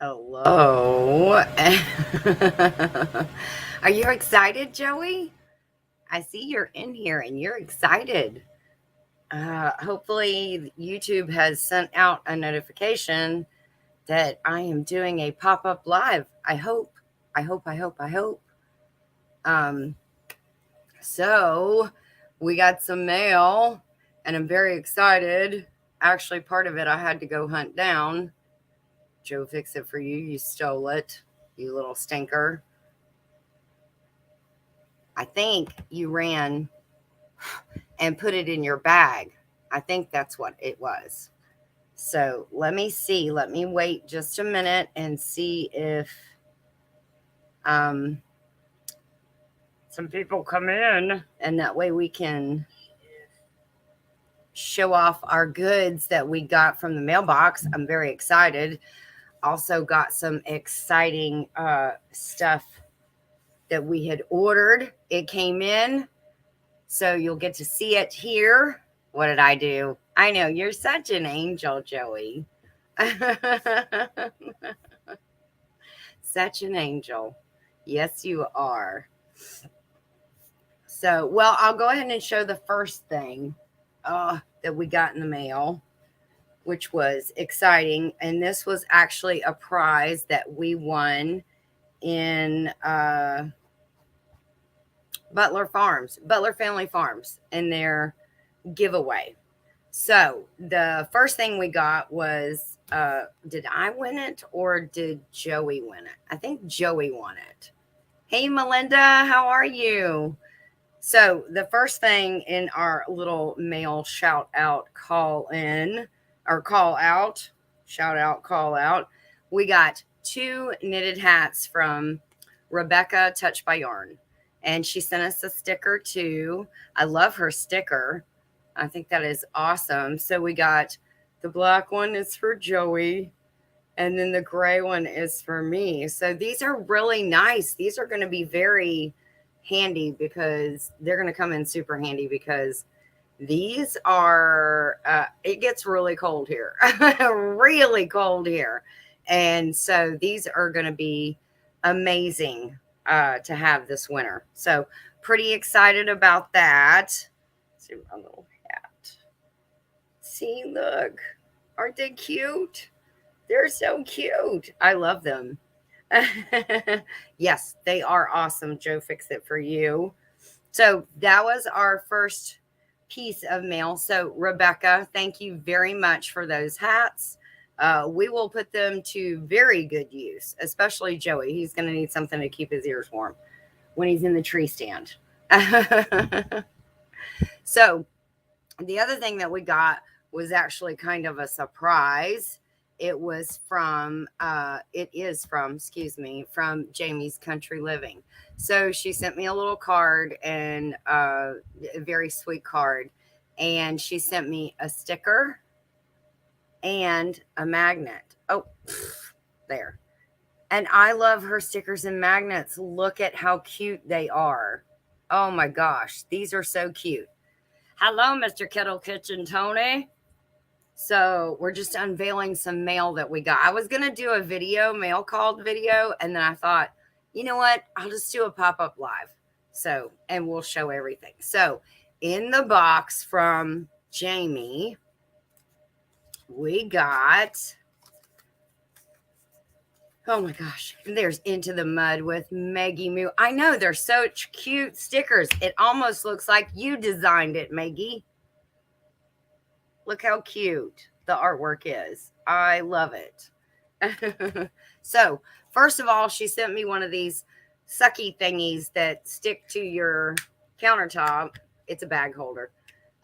Hello. Are you excited, Joey? I see you're in here and you're excited. Hopefully, YouTube has sent out a notification that I am doing a pop up live. I hope. I hope. Um, so, we got some mail and I'm very excited. Actually, part of it I had to go hunt down. Joe, fix it for you. You stole it, you little stinker. I think you ran and put it in your bag. I think that's what it was. So let me see. Let me wait just a minute and see if um, some people come in, and that way we can show off our goods that we got from the mailbox. I'm very excited. Also, got some exciting stuff that we had ordered. It came in. So you'll get to see it here. What did I do? I know, you're such an angel, Joey. Such an angel. Yes, you are. So, well, I'll go ahead and show the first thing that we got in the mail, which was exciting. And this was actually a prize that we won in Butler Family Farms, in their giveaway. So the first thing we got was did I win it or did Joey win it? I think Joey won it. Hey Melinda, how are you? So the first thing in our little mail shout out call in or call out, shout out, call out, we got 2 knitted hats from Rebecca Touch by Yarn. And she sent us a sticker too. I love her sticker. I think that is awesome. So we got the black one is for Joey, and then the gray one is for me. So these are really nice. These are going to be very handy because they're going to come in super handy because these are, it gets really cold here, really cold here. And so these are going to be amazing to have this winter. So pretty excited about that. Let's see my little hat. See, look, aren't they cute? They're so cute. I love them. Yes, they are awesome. Joe, fix it for you. So that was our first piece of mail. So, Rebecca, thank you very much for those hats. We will put them to very good use, especially Joey. He's going to need something to keep his ears warm when he's in the tree stand. So, the other thing that we got was actually kind of a surprise. It is from, excuse me, from Jamie's Country Living. So she sent me a little card and a very sweet card. And she sent me a sticker and a magnet. Oh, there. And I love her stickers and magnets. Look at how cute they are. Oh my gosh, these are so cute. Hello, Mr. Kettle Kitchen Tony. So we're just unveiling some mail that we got. I was going to do a mail called video, and then I thought, you know what? I'll just do a pop-up live. So, and we'll show everything. So in the box from Jamie, we got, oh my gosh, there's Into the Mud with Maggie Moo. I know, they're such cute stickers. It almost looks like you designed it, Maggie. Look how cute the artwork is. I love it. So, first of all, she sent me one of these sucky thingies that stick to your countertop. It's a bag holder.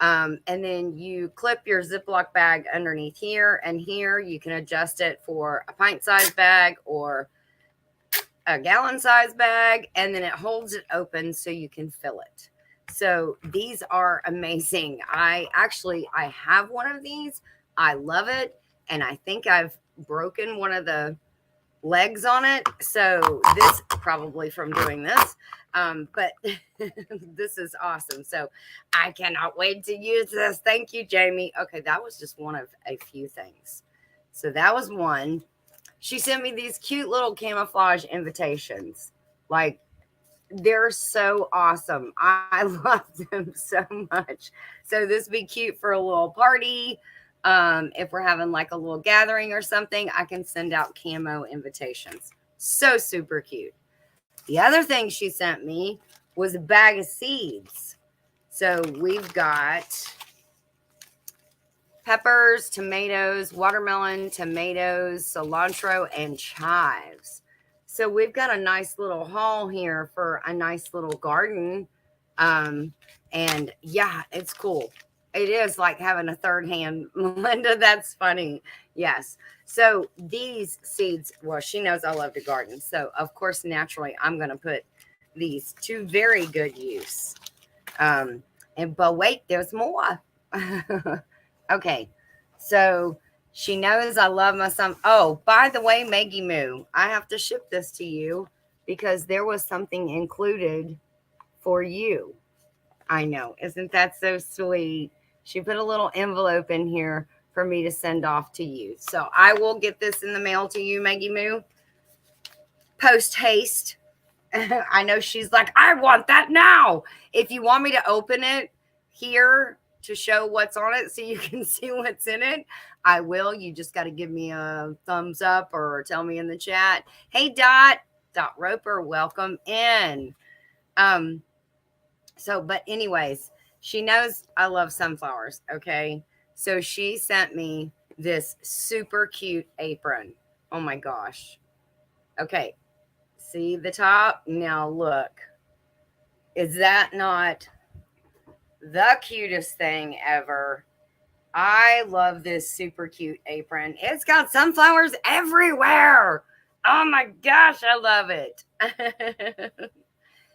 And then you clip your Ziploc bag underneath here, and here you can adjust it for a pint size bag or a gallon size bag, and then it holds it open so you can fill it. So these are amazing. I have one of these. I love it, and I think I've broken one of the legs on it. So this probably from doing this. But this is awesome. So I cannot wait to use this. Thank you, Jamie. Okay, that was just one of a few things. So that was one. She sent me these cute little camouflage invitations. Like, they're so awesome. I love them so much. So this would be cute for a little party. If we're having like a little gathering or something, I can send out camo invitations. So super cute. The other thing she sent me was a bag of seeds. So we've got peppers, tomatoes, watermelon, tomatoes, cilantro, and chives. So we've got a nice little haul here for a nice little garden. And yeah, it's cool. It is like having a third hand, Melinda. That's funny. Yes. So these seeds, well, she knows I love to garden. So of course, naturally, I'm going to put these to very good use. But wait, there's more. Okay. So she knows I love my son. Oh, by the way, Maggie Moo, I have to ship this to you because there was something included for you. I know. Isn't that so sweet? She put a little envelope in here for me to send off to you. So I will get this in the mail to you, Maggie Moo. Post haste. I know she's like, I want that now. If you want me to open it here to show what's on it so you can see what's in it, I will. You just got to give me a thumbs up or tell me in the chat. Hey, Dot Roper, welcome in. But anyways, she knows I love sunflowers. Okay. So she sent me this super cute apron. Oh my gosh. Okay. See the top? Now look. Is that not the cutest thing ever? I love this super cute apron. It's got sunflowers everywhere. Oh my gosh, I love it.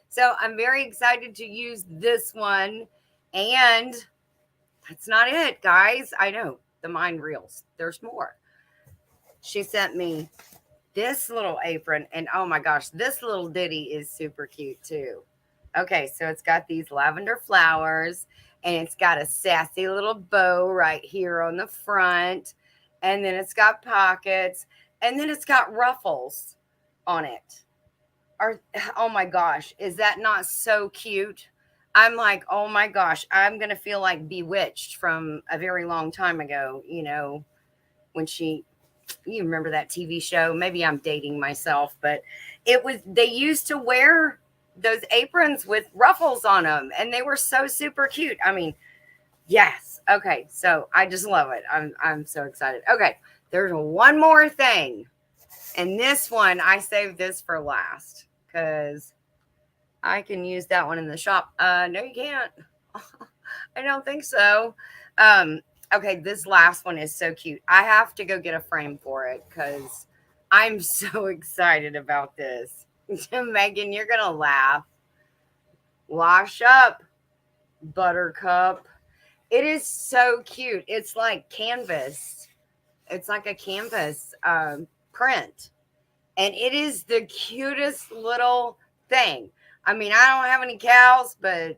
So I'm very excited to use this one. And that's not it, guys. I know the mind reels. There's more. She sent me this little apron. And oh my gosh, this little ditty is super cute too. Okay, so it's got these lavender flowers and it's got a sassy little bow right here on the front. And then it's got pockets and then it's got ruffles on it. Oh my gosh, is that not so cute? I'm like, oh my gosh, I'm going to feel like Bewitched from a very long time ago, when you remember that TV show? Maybe I'm dating myself, but they used to wear those aprons with ruffles on them and they were so super cute. I mean, yes. Okay. So I just love it. I'm so excited. Okay. There's one more thing. And this one, I saved this for last because I can use that one in the shop. No, you can't. I don't think so. Okay, this last one is so cute. I have to go get a frame for it because I'm so excited about this. Megan, you're going to laugh. Wash up, Buttercup. It is so cute. It's like canvas. It's like a canvas print. And it is the cutest little thing. I mean, I don't have any cows, but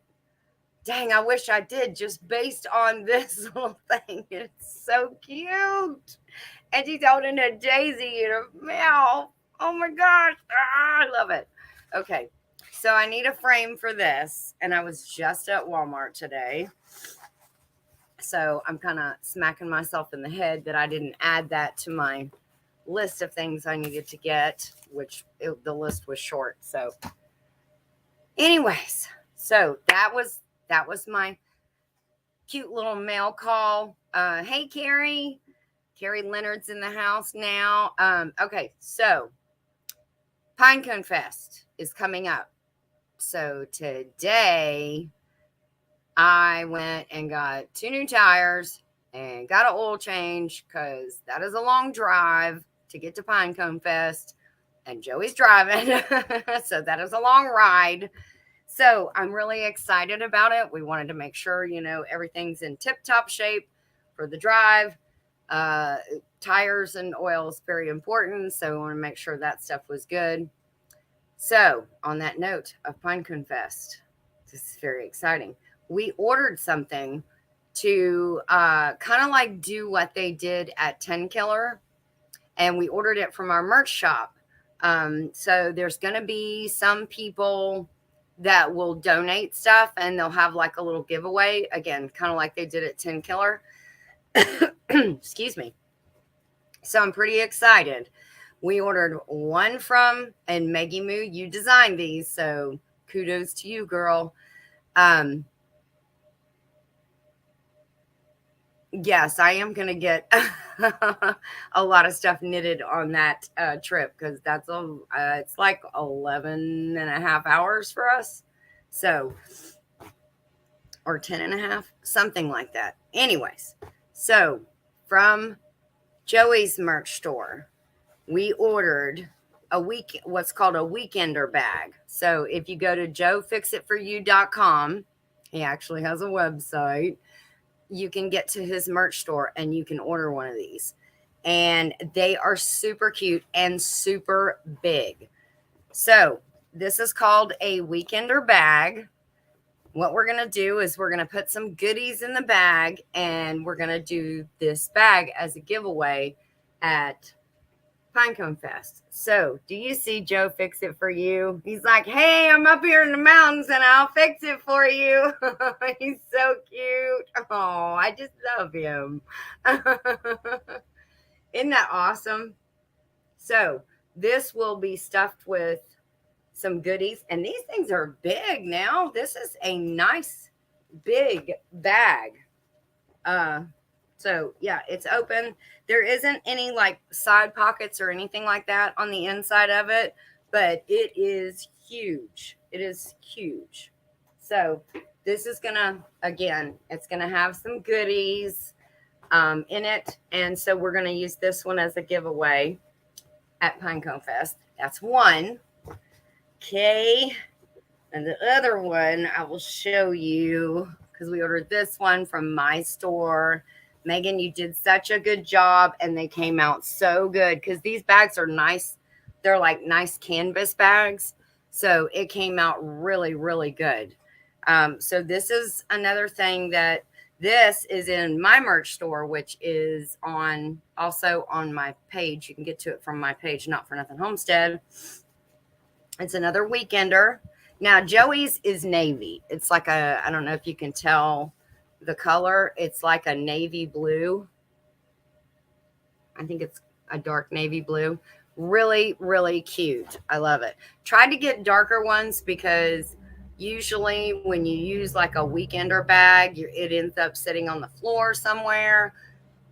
dang, I wish I did just based on this little thing. It's so cute. And she's holding a daisy in a mouth. Oh my gosh. I love it. Okay. So I need a frame for this. And I was just at Walmart today. So I'm kind of smacking myself in the head that I didn't add that to my list of things I needed to get, the list was short. So anyways, so that was my cute little mail call. Hey, Carrie. Carrie Leonard's in the house now. Okay, so Pinecone Fest is coming up. So today I went and got 2 new tires and got an oil change because that is a long drive to get to Pinecone Fest. And Joey's driving. So that is a long ride. So I'm really excited about it. We wanted to make sure, everything's in tip-top shape for the drive. Tires and oil is very important. So we want to make sure that stuff was good. So on that note of Pinecone Fest, this is very exciting. We ordered something to kind of like do what they did at 10 Killer. and we ordered it from our merch shop. So there's going to be some people that will donate stuff, and they'll have like a little giveaway again, kind of like they did at 10 Killer. Excuse me. So I'm pretty excited. We ordered one from, and Maggie Moo, you designed these, so kudos to you, girl. Yes, I am going to get a lot of stuff knitted on that trip, because that's it's like 11 and a half hours for us. So, or 10 and a half, something like that. Anyways, so from Joey's merch store, we ordered what's called a weekender bag. So if you go to joefixitforyou.com, he actually has a website, you can get to his merch store and you can order one of these. And they are super cute and super big. So this is called a weekender bag. What we're going to do is we're going to put some goodies in the bag, and we're going to do this bag as a giveaway at Pinecone Fest. So do you see Joe Fix It For You? He's like, hey, I'm up here in the mountains and I'll fix it for you. He's so cute. Oh, I just love him. Isn't that awesome? So this will be stuffed with some goodies, and these things are big now. This is a nice big bag. So yeah, it's open. There isn't any like side pockets or anything like that on the inside of it, but it is huge. It is huge. So this is gonna, again, it's gonna have some goodies in it, and so we're gonna use this one as a giveaway at Pinecone Fest. That's one. Okay, and the other one I will show you, because we ordered this one from my store. Megan, you did such a good job, and they came out so good, because these bags are nice. They're like nice canvas bags, so it came out really, really good. So this is another thing that this is in my merch store, which is also on my page. You can get to it from my page, Not For Nothing Homestead. It's another weekender. Now, Joey's is navy. It's like I don't know if you can tell the color. It's like a navy blue. I think it's a dark navy blue. Really, really cute. I love it. Tried to get darker ones, because usually when you use like a weekender bag, it ends up sitting on the floor somewhere,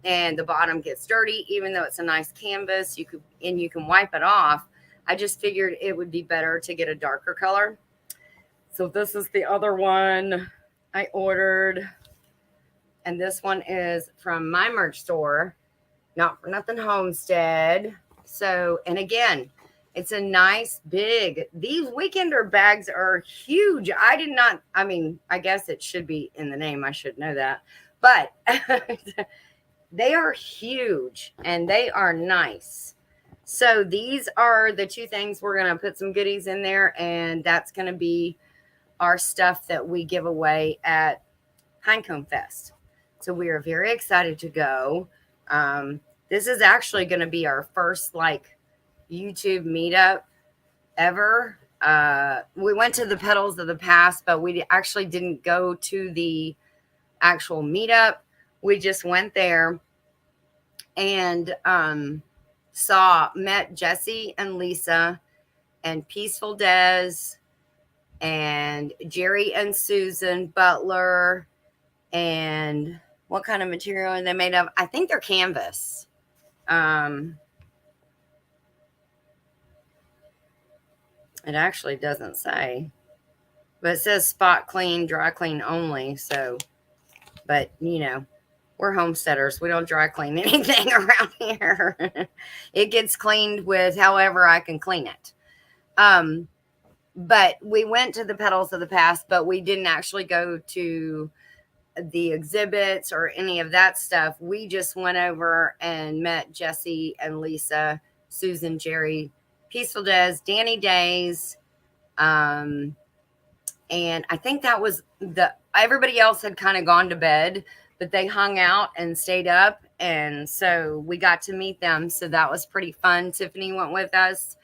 and the bottom gets dirty, even though it's a nice canvas. You can wipe it off. I just figured it would be better to get a darker color. So this is the other one I ordered. And this one is from my merch store, Not For Nothing Homestead. So, and again, it's a nice big, these weekender bags are huge. I guess it should be in the name. I should know that. But they are huge and they are nice. So these are the two things. We're going to put some goodies in there, and that's going to be our stuff that we give away at Pinecone Fest. So we are very excited to go. This is actually going to be our first like YouTube meetup ever. We went to the Petals of the Past, but we actually didn't go to the actual meetup. We just went there and met Jesse and Lisa and Peaceful Des and Jerry and Susan Butler. And what kind of material are they made of? I think they're canvas. It actually doesn't say, but it says spot clean, dry clean only. So, but we're homesteaders. We don't dry clean anything around here. It gets cleaned with however I can clean it. But we went to the Petals of the Past, but we didn't actually go to the exhibits or any of that stuff. We just went over and met Jesse and Lisa, Susan, Jerry, Peaceful Des, Danny Days. And I think that was everybody else had kind of gone to bed, but they hung out and stayed up. And so we got to meet them. So that was pretty fun. Tiffany went with us.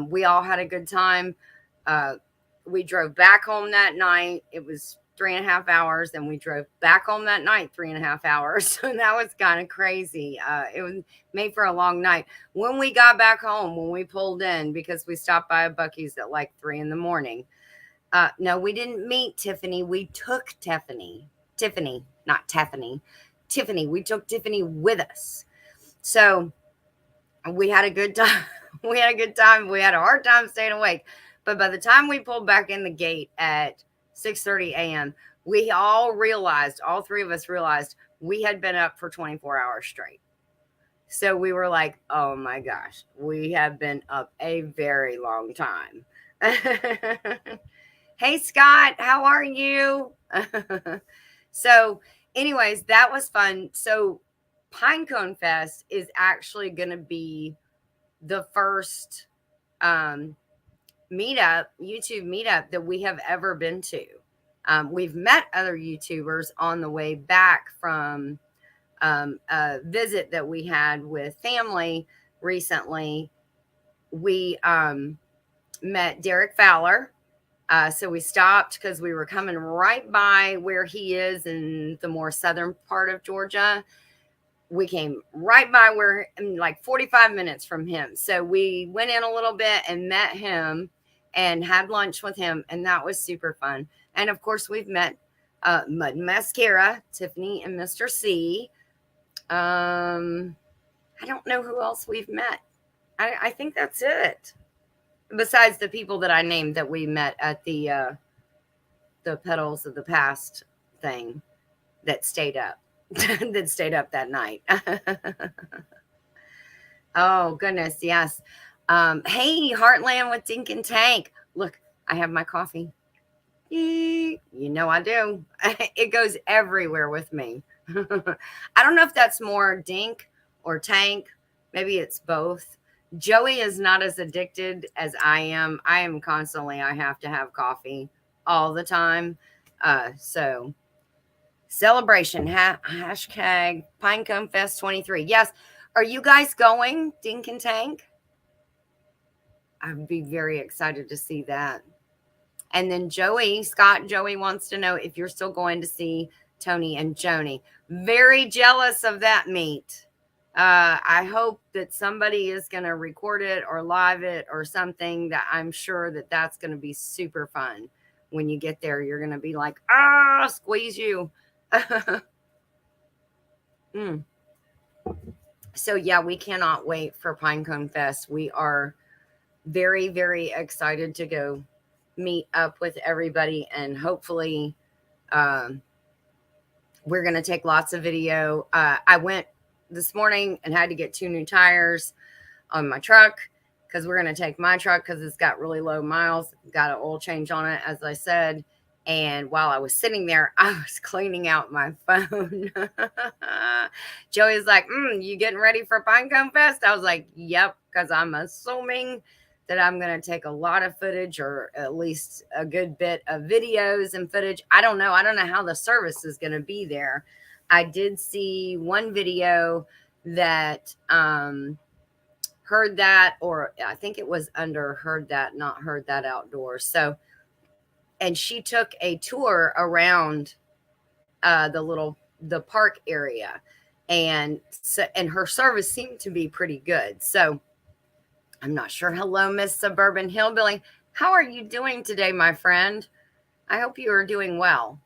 We all had a good time. Uh, we drove back home that night. It was 3.5 hours. And we drove back home that night, 3.5 hours. So that was kind of crazy. It was made for a long night. When we got back home, when we pulled in, because we stopped by a Buc-ee's at like 3 a.m. No, we didn't meet Tiffany. We took Tiffany, not Tiffany. Tiffany. We took Tiffany with us. So we had a good time. We had a good time. We had a hard time staying awake. But by the time we pulled back in the gate at 6:30 a.m., we all realized, all three of us realized we had been up for 24 hours straight. So we were like, oh my gosh, we have been up a very long time. Hey, Scott, how are you? So, anyways, that was fun. So, Pinecone Fest is actually going to be the first meetup, YouTube meetup that we have ever been to. We've met other YouTubers on the way back from a visit that we had with family recently. We met Derek Fowler. So we stopped because we were coming right by where he is in the more southern part of Georgia. We came right by where, like 45 minutes from him. So we went in a little bit and met him and had lunch with him. And that was super fun. And of course, we've met Mud and Mascara, Tiffany and Mr. C. I don't know who else we've met. I think that's it. Besides the people that I named that we met at the Petals of the Past thing that stayed up. That stayed up that night. Oh goodness, yes. Hey, Heartland with Dink and Tank. Look, I have my coffee. You know I do. It goes everywhere with me. I don't know if that's more Dink or Tank. Maybe it's both. Joey is not as addicted as I am. I am constantly, I have to have coffee all the time. So celebration, hashtag Pinecone Fest 23. Yes. Are you guys going, Dink and Tank? I'd be very excited to see that. And then Scott Joey wants to know if you're still going to see Tony and Joni. Very jealous of that meet. I hope that somebody is going to record it or live it or something, that I'm sure that that's going to be super fun. When you get there, you're going to be like, squeeze you. So yeah, we cannot wait for Pinecone Fest. We are very, very excited to go meet up with everybody, and hopefully we're going to take lots of video. I went this morning and had to get 2 new tires on my truck because we're going to take my truck because it's got really low miles. Got an oil change on it, as I said. And while I was sitting there, I was cleaning out my phone. Joey's like, you getting ready for Pinecone Fest? I was like, yep, because I'm assuming that I'm going to take a lot of footage, or at least a good bit of videos and footage. I don't know. I don't know how the service is going to be there. I did see one video that Heard That, or I think it was under Heard That, not Heard That Outdoors. So, and she took a tour around the park area, and her service seemed to be pretty good. So I'm not sure. Hello, Miss Suburban Hillbilly. How are you doing today, my friend? I hope you are doing well.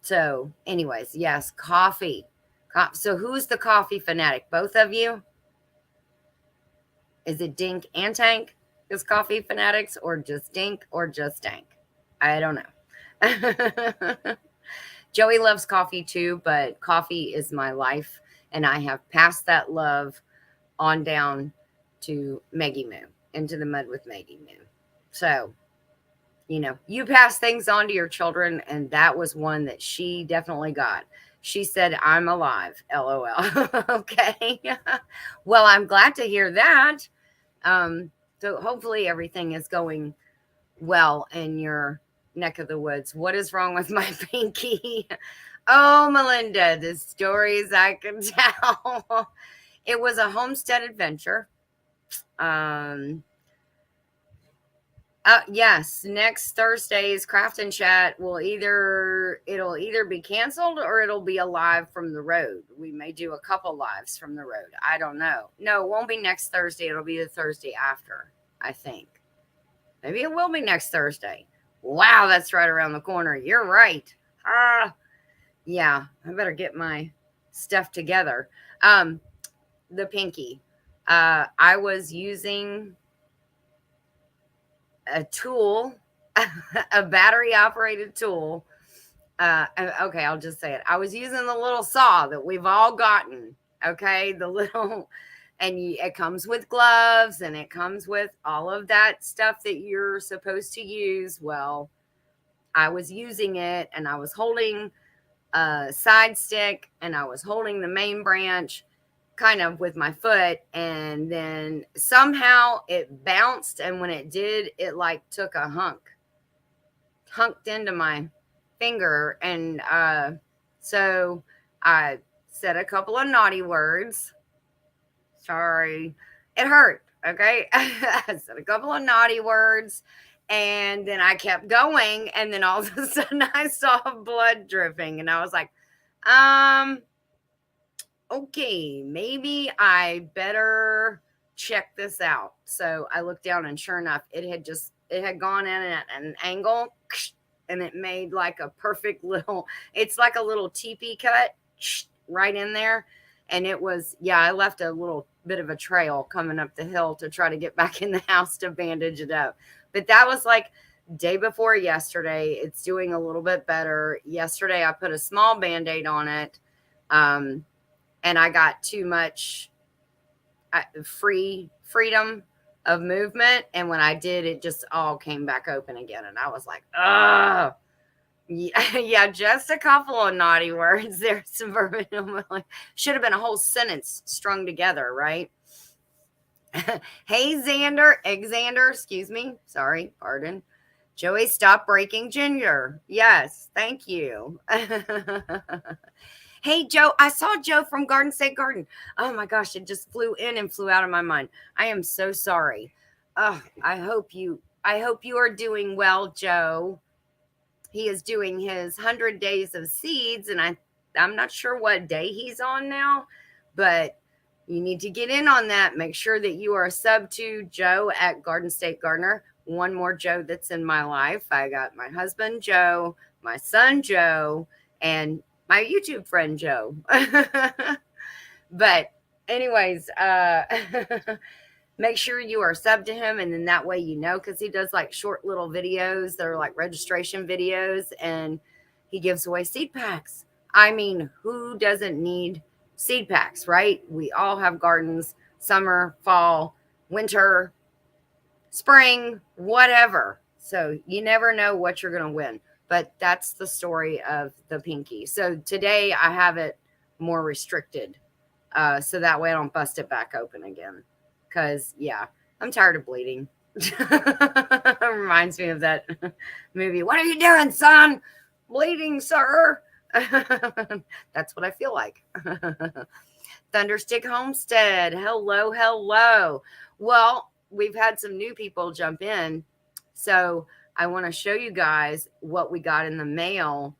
So anyways, yes, coffee. So who's the coffee fanatic? Both of you? Is it Dink and Tank is coffee fanatics, or just Dink, or just Tank? I don't know. Joey loves coffee too, but coffee is my life, and I have passed that love on down to Maggie Moo, into the mud with Maggie Moo. So, you pass things on to your children, and that was one that she definitely got. She said, I'm alive, LOL. Okay. Well, I'm glad to hear that. So hopefully everything is going well in your neck of the woods. What is wrong with my pinky? Oh, Melinda, the stories I can tell. It was a homestead adventure. Um, yes, next Thursday's Craft and Chat it'll either be canceled or it'll be a live from the road. We may do a couple lives from the road. I don't know. No, it won't be next Thursday. It'll be the Thursday after, I think. Maybe it will be next Thursday. Wow, that's right around the corner. You're right. Yeah, I better get my stuff together. The pinky. I was using a tool, a battery operated tool. Okay, I'll just say it. I was using the little saw that we've all gotten. Okay, the little, and it comes with gloves and it comes with all of that stuff that you're supposed to use. Well, I was using it and I was holding a side stick and I was holding the main branch kind of with my foot, and then somehow it bounced, and when it did, it like took a hunked into my finger, and so I said a couple of naughty words. Sorry, it hurt. Okay, I said a couple of naughty words, and then I kept going, and then all of a sudden I saw blood dripping, and I was like, okay, maybe I better check this out. So I looked down, and sure enough, it had gone in at an angle, and it made like a perfect little, it's like a little teepee cut right in there. And it was, yeah, I left a little bit of a trail coming up the hill to try to get back in the house to bandage it up. But that was like day before yesterday. It's doing a little bit better. Yesterday, I put a small Band-Aid on it. And I got too much freedom of movement. And when I did, it just all came back open again. And I was like, oh, yeah, just a couple of naughty words there. Suburban should have been a whole sentence strung together, right? Hey, Xander, excuse me. Sorry, pardon. Joey, stop breaking ginger. Yes, thank you. Hey, Joe, I saw Joe from Garden State Garden. Oh my gosh, it just flew in and flew out of my mind. I am so sorry. Oh, I hope you are doing well, Joe. He is doing his 100 days of seeds, and I'm not sure what day he's on now, but you need to get in on that. Make sure that you are a sub to Joe at Garden State Gardener. One more Joe that's in my life. I got my husband, Joe, my son, Joe, and my YouTube friend, Joe. But anyways, make sure you are sub to him, and then that way you know, because he does like short little videos that are like registration videos, and he gives away seed packs. I mean, who doesn't need seed packs, right? We all have gardens, summer, fall, winter, spring, whatever. So you never know what you're going to win. But that's the story of the pinky. So today I have it more restricted. So that way I don't bust it back open again. Because, yeah, I'm tired of bleeding. Reminds me of that movie. What are you doing, son? Bleeding, sir. That's what I feel like. Thunderstick Homestead. Hello. Well, we've had some new people jump in. So I want to show you guys what we got in the mail.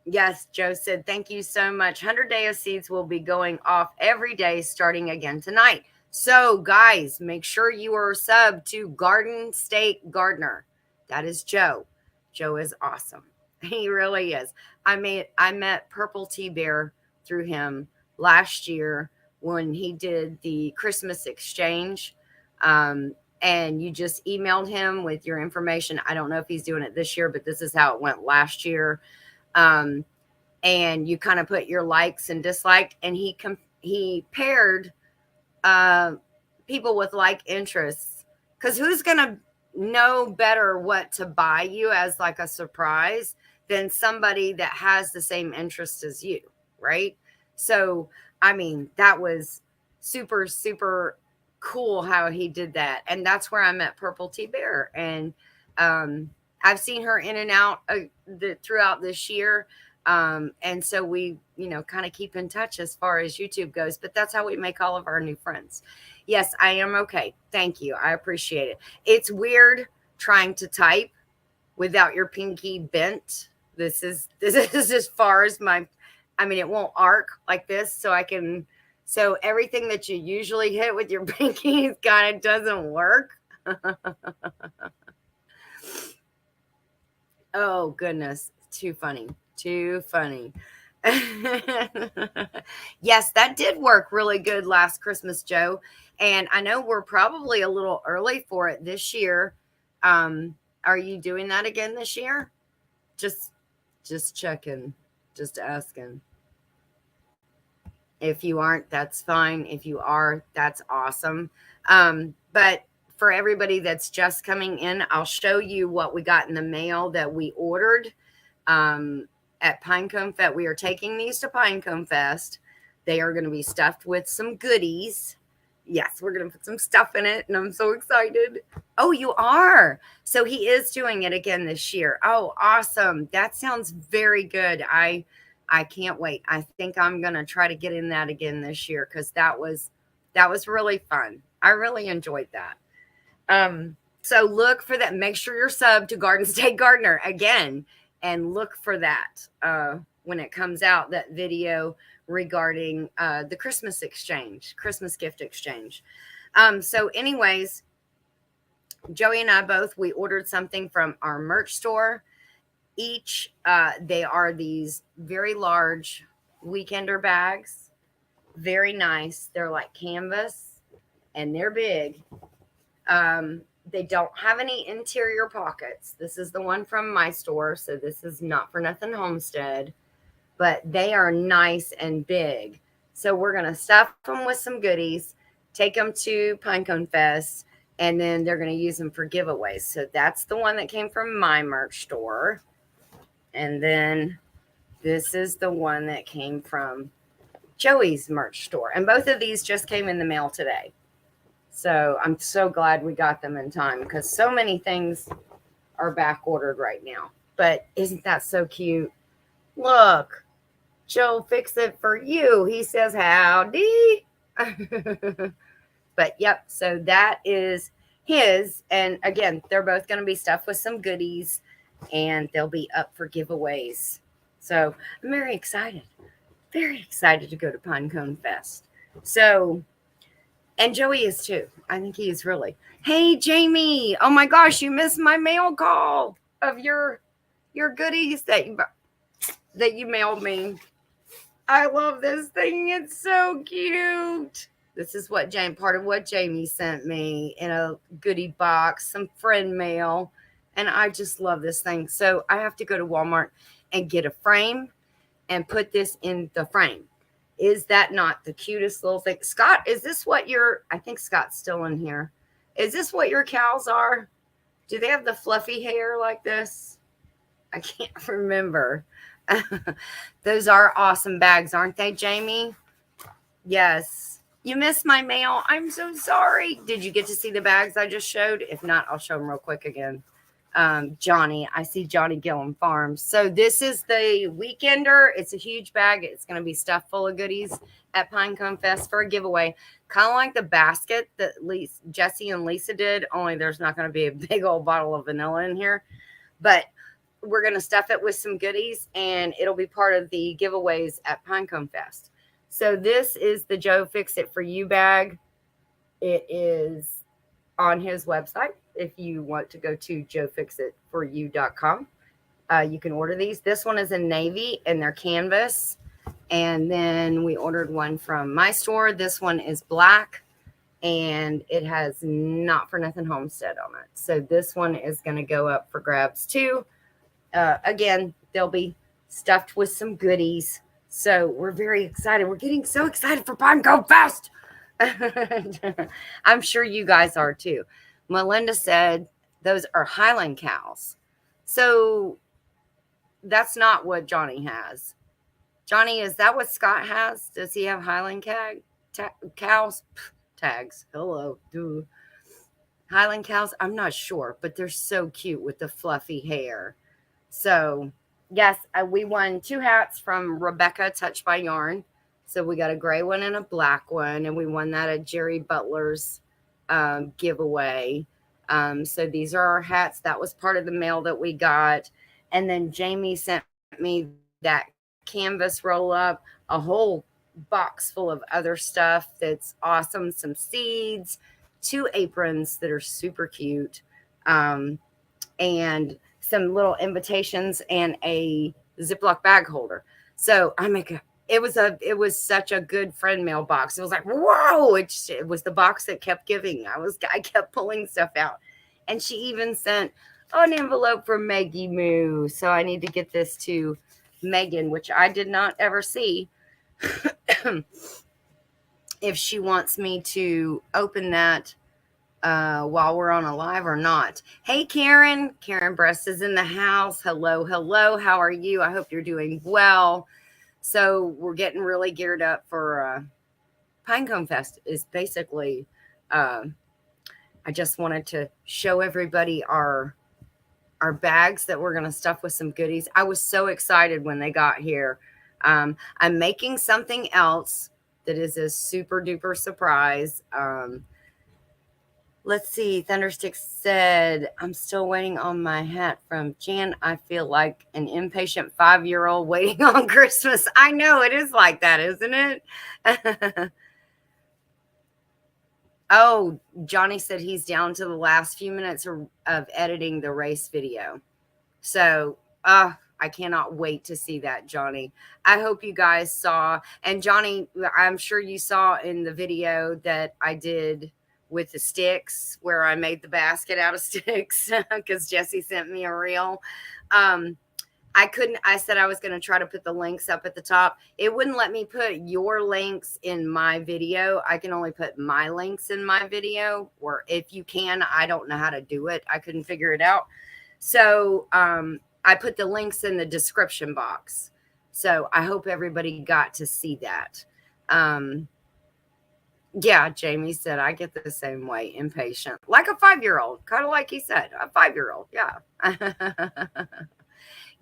Yes, Joe said, thank you so much. 100 Day of Seeds will be going off every day starting again tonight. So, guys, make sure you are sub to Garden State Gardener. That is Joe. Joe is awesome. He really is. I met Purple Tea Bear through him last year when he did the Christmas exchange. And you just emailed him with your information. I don't know if he's doing it this year, but this is how it went last year. And you kind of put your likes and dislikes, and he paired people with like interests, because who's going to know better what to buy you as like a surprise than somebody that has the same interest as you, right? So, I mean, that was super, super cool how he did that. And that's where I met Purple Tea Bear. And I've seen her in and out throughout this year. And so we, kind of keep in touch as far as YouTube goes, but that's how we make all of our new friends. Yes, I am okay. Thank you. I appreciate it. It's weird trying to type without your pinky bent. This is as far as it won't arc like this, so everything that you usually hit with your pinky kind of doesn't work. Oh goodness, too funny. Yes, that did work really good last Christmas, Joe. And I know we're probably a little early for it this year. Are you doing that again this year? Just checking, just asking. If you aren't, that's fine. If you are, that's awesome. But for everybody that's just coming in, I'll show you what we got in the mail that we ordered at Pinecone Fest. We are taking these to Pinecone Fest. They are going to be stuffed with some goodies. Yes, we're going to put some stuff in it, and I'm so excited. Oh, you are? So he is doing it again this year. Oh, awesome. That sounds very good. I can't wait. I think I'm going to try to get in that again this year because that was really fun. I really enjoyed that. So look for that. Make sure you're subbed to Garden State Gardener again, and look for that when it comes out, that video regarding the Christmas gift exchange. So anyways, Joey and I both, we ordered something from our merch store. Each, they are these very large weekender bags. Very nice. They're like canvas and they're big. They don't have any interior pockets. This is the one from my store. So this is Not for Nothing Homestead, but they are nice and big. So we're going to stuff them with some goodies, take them to Pinecone Fest, and then they're going to use them for giveaways. So that's the one that came from my merch store. And then this is the one that came from Joey's merch store. And both of these just came in the mail today. So I'm so glad we got them in time because so many things are back ordered right now. But isn't that so cute? Look, Joe Fix It for You. He says, howdy. But yep, so that is his. And again, they're both going to be stuffed with some goodies and they'll be up for giveaways. So I'm very excited to go to Pinecone Fest. So, and Joey is too. I think he is really. Hey, Jamie. Oh my gosh, you missed my mail call of your goodies that you mailed me. I love this thing. It's so cute. This is part of what Jamie sent me in a goodie box, some friend mail. And I just love this thing. So I have to go to Walmart and get a frame and put this in the frame. Is that not the cutest little thing? Scott, is this what I think Scott's still in here. Is this what your cows are? Do they have the fluffy hair like this? I can't remember. Those are awesome bags, aren't they, Jamie? Yes. You missed my mail. I'm so sorry. Did you get to see the bags I just showed? If not, I'll show them real quick again. Johnny, I see Johnny Gillum Farms. So this is the Weekender. It's a huge bag. It's going to be stuffed full of goodies at Pinecone Fest for a giveaway. Kind of like the basket that Jesse and Lisa did, only there's not going to be a big old bottle of vanilla in here. But we're going to stuff it with some goodies, and it'll be part of the giveaways at Pinecone Fest. So this is the Joe Fix It For You bag. It is on his website. If you want to go to joefixitforyou.com, you can order these. This one is in navy and they're canvas. And then we ordered one from my store. This one is black and it has Not for Nothing Homestead on it. So this one is going to go up for grabs too. Again, they'll be stuffed with some goodies. So we're very excited. We're getting so excited for Pinecone Fest. I'm sure you guys are too. Melinda said those are Highland cows. So that's not what Johnny has. Johnny, is that what Scott has? Does he have Highland cows? Tags. Hello. Dude. Highland cows, I'm not sure, but they're so cute with the fluffy hair. So, yes, we won 2 hats from Rebecca Touched by Yarn. So we got a gray one and a black one, and we won that at Jerry Butler's giveaway. So these are our hats. That was part of the mail that we got. And then Jamie sent me that canvas roll up, a whole box full of other stuff that's awesome, some seeds, 2 aprons that are super cute. And some little invitations and a Ziploc bag holder. So I make a it was such a good friend mailbox. It was like, whoa, it was the box that kept giving. I kept pulling stuff out. And she even sent an envelope for Maggie Moo. So I need to get this to Megan, which I did not ever see. If she wants me to open that while we're on a live or not. Hey, Karen. Karen Brest is in the house. Hello, hello. How are you? I hope you're doing well. So we're getting really geared up for Pinecone Fest. Is basically, I just wanted to show everybody our bags that we're going to stuff with some goodies. I was so excited when they got here. I'm making something else that is a super duper surprise. Let's see. Thunderstick said, I'm still waiting on my hat from Jan. I feel like an impatient 5-year-old waiting on Christmas. I know it is like that, isn't it? Oh, Johnny said he's down to the last few minutes of editing the race video. So, I cannot wait to see that, Johnny. I hope you guys saw. And Johnny, I'm sure you saw in the video that I did with the sticks where I made the basket out of sticks because Jesse sent me a reel. I said I was going to try to put the links up at the top. It wouldn't let me put your links in my video. I can only put my links in my video, or if you can, I don't know how to do it. I couldn't figure it out. So I put the links in the description box. So I hope everybody got to see that. Yeah, Jamie said, I get the same way, impatient. Like a 5-year-old, kind of like he said, a 5-year-old. Yeah.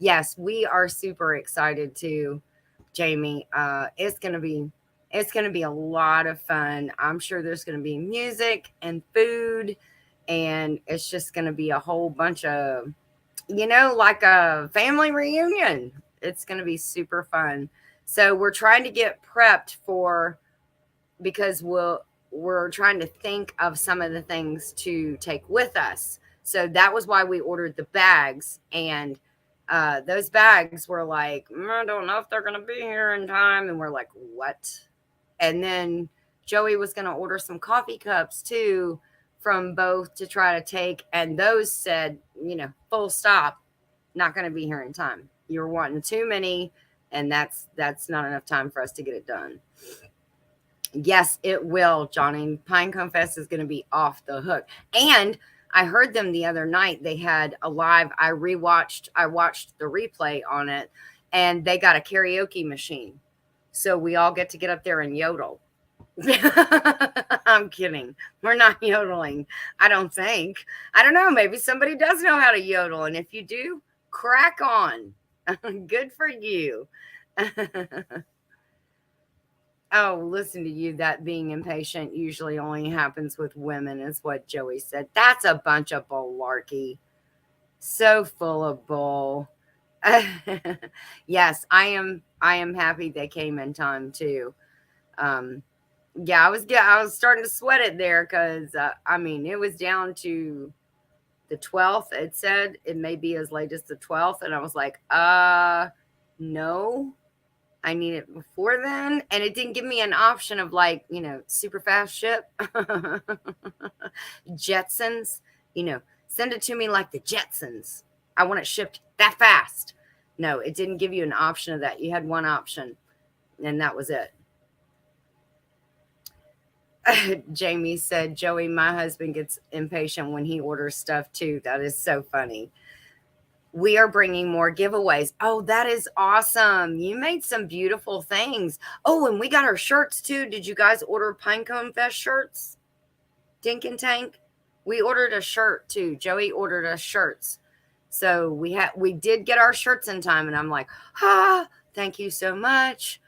Yes, we are super excited too, Jamie. It's gonna be a lot of fun. I'm sure there's gonna be music and food, and it's just gonna be a whole bunch of, like a family reunion. It's gonna be super fun. So we're trying to get prepped because we're trying to think of some of the things to take with us. So that was why we ordered the bags, and those bags were like, I don't know if they're going to be here in time. And we're like, what? And then Joey was going to order some coffee cups too from both to try to take. And those said, full stop, not going to be here in time. You're wanting too many. And that's not enough time for us to get it done. Yes, it will, Johnny. Pinecone Fest is going to be off the hook. And I heard them the other night. They had a live. I watched the replay on it, and they got a karaoke machine. So we all get up there and yodel. I'm kidding. We're not yodeling. I don't think. I don't know. Maybe somebody does know how to yodel. And if you do, crack on. Good for you. Oh, listen to you. That being impatient usually only happens with women, is what Joey said. That's a bunch of malarkey. So full of bull. Yes, I am happy they came in time too. Yeah, I was starting to sweat it there because it was down to the 12th. It said it may be as late as the 12th, and I was like, no. I need it before then. And it didn't give me an option of super fast ship. Jetsons, send it to me like the Jetsons. I want it shipped that fast. No, it didn't give you an option of that. You had one option, and that was it. Jamie said, Joey, my husband gets impatient when he orders stuff too. That is so funny. We are bringing more giveaways. Oh, that is awesome. You made some beautiful things. Oh, and we got our shirts too. Did you guys order Pinecone Fest shirts? Dink and Tank? We ordered a shirt too. Joey ordered us shirts. So we did get our shirts in time, and I'm like, thank you so much.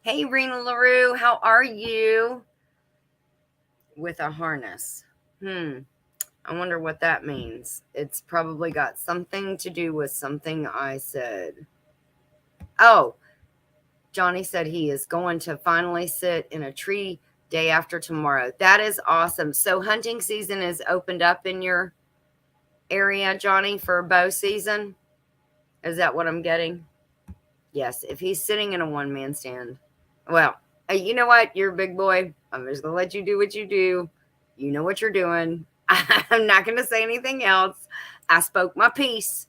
Hey, Rena LaRue, how are you? With a harness. I wonder what that means. It's probably got something to do with something I said. Oh, Johnny said he is going to finally sit in a tree day after tomorrow. That is awesome. So hunting season is opened up in your area, Johnny, for bow season. Is that what I'm getting? Yes, if he's sitting in a one-man stand. Well, you know what? You're a big boy. I'm just going to let you do what you do. You know what you're doing. I'm not going to say anything else. I spoke my piece.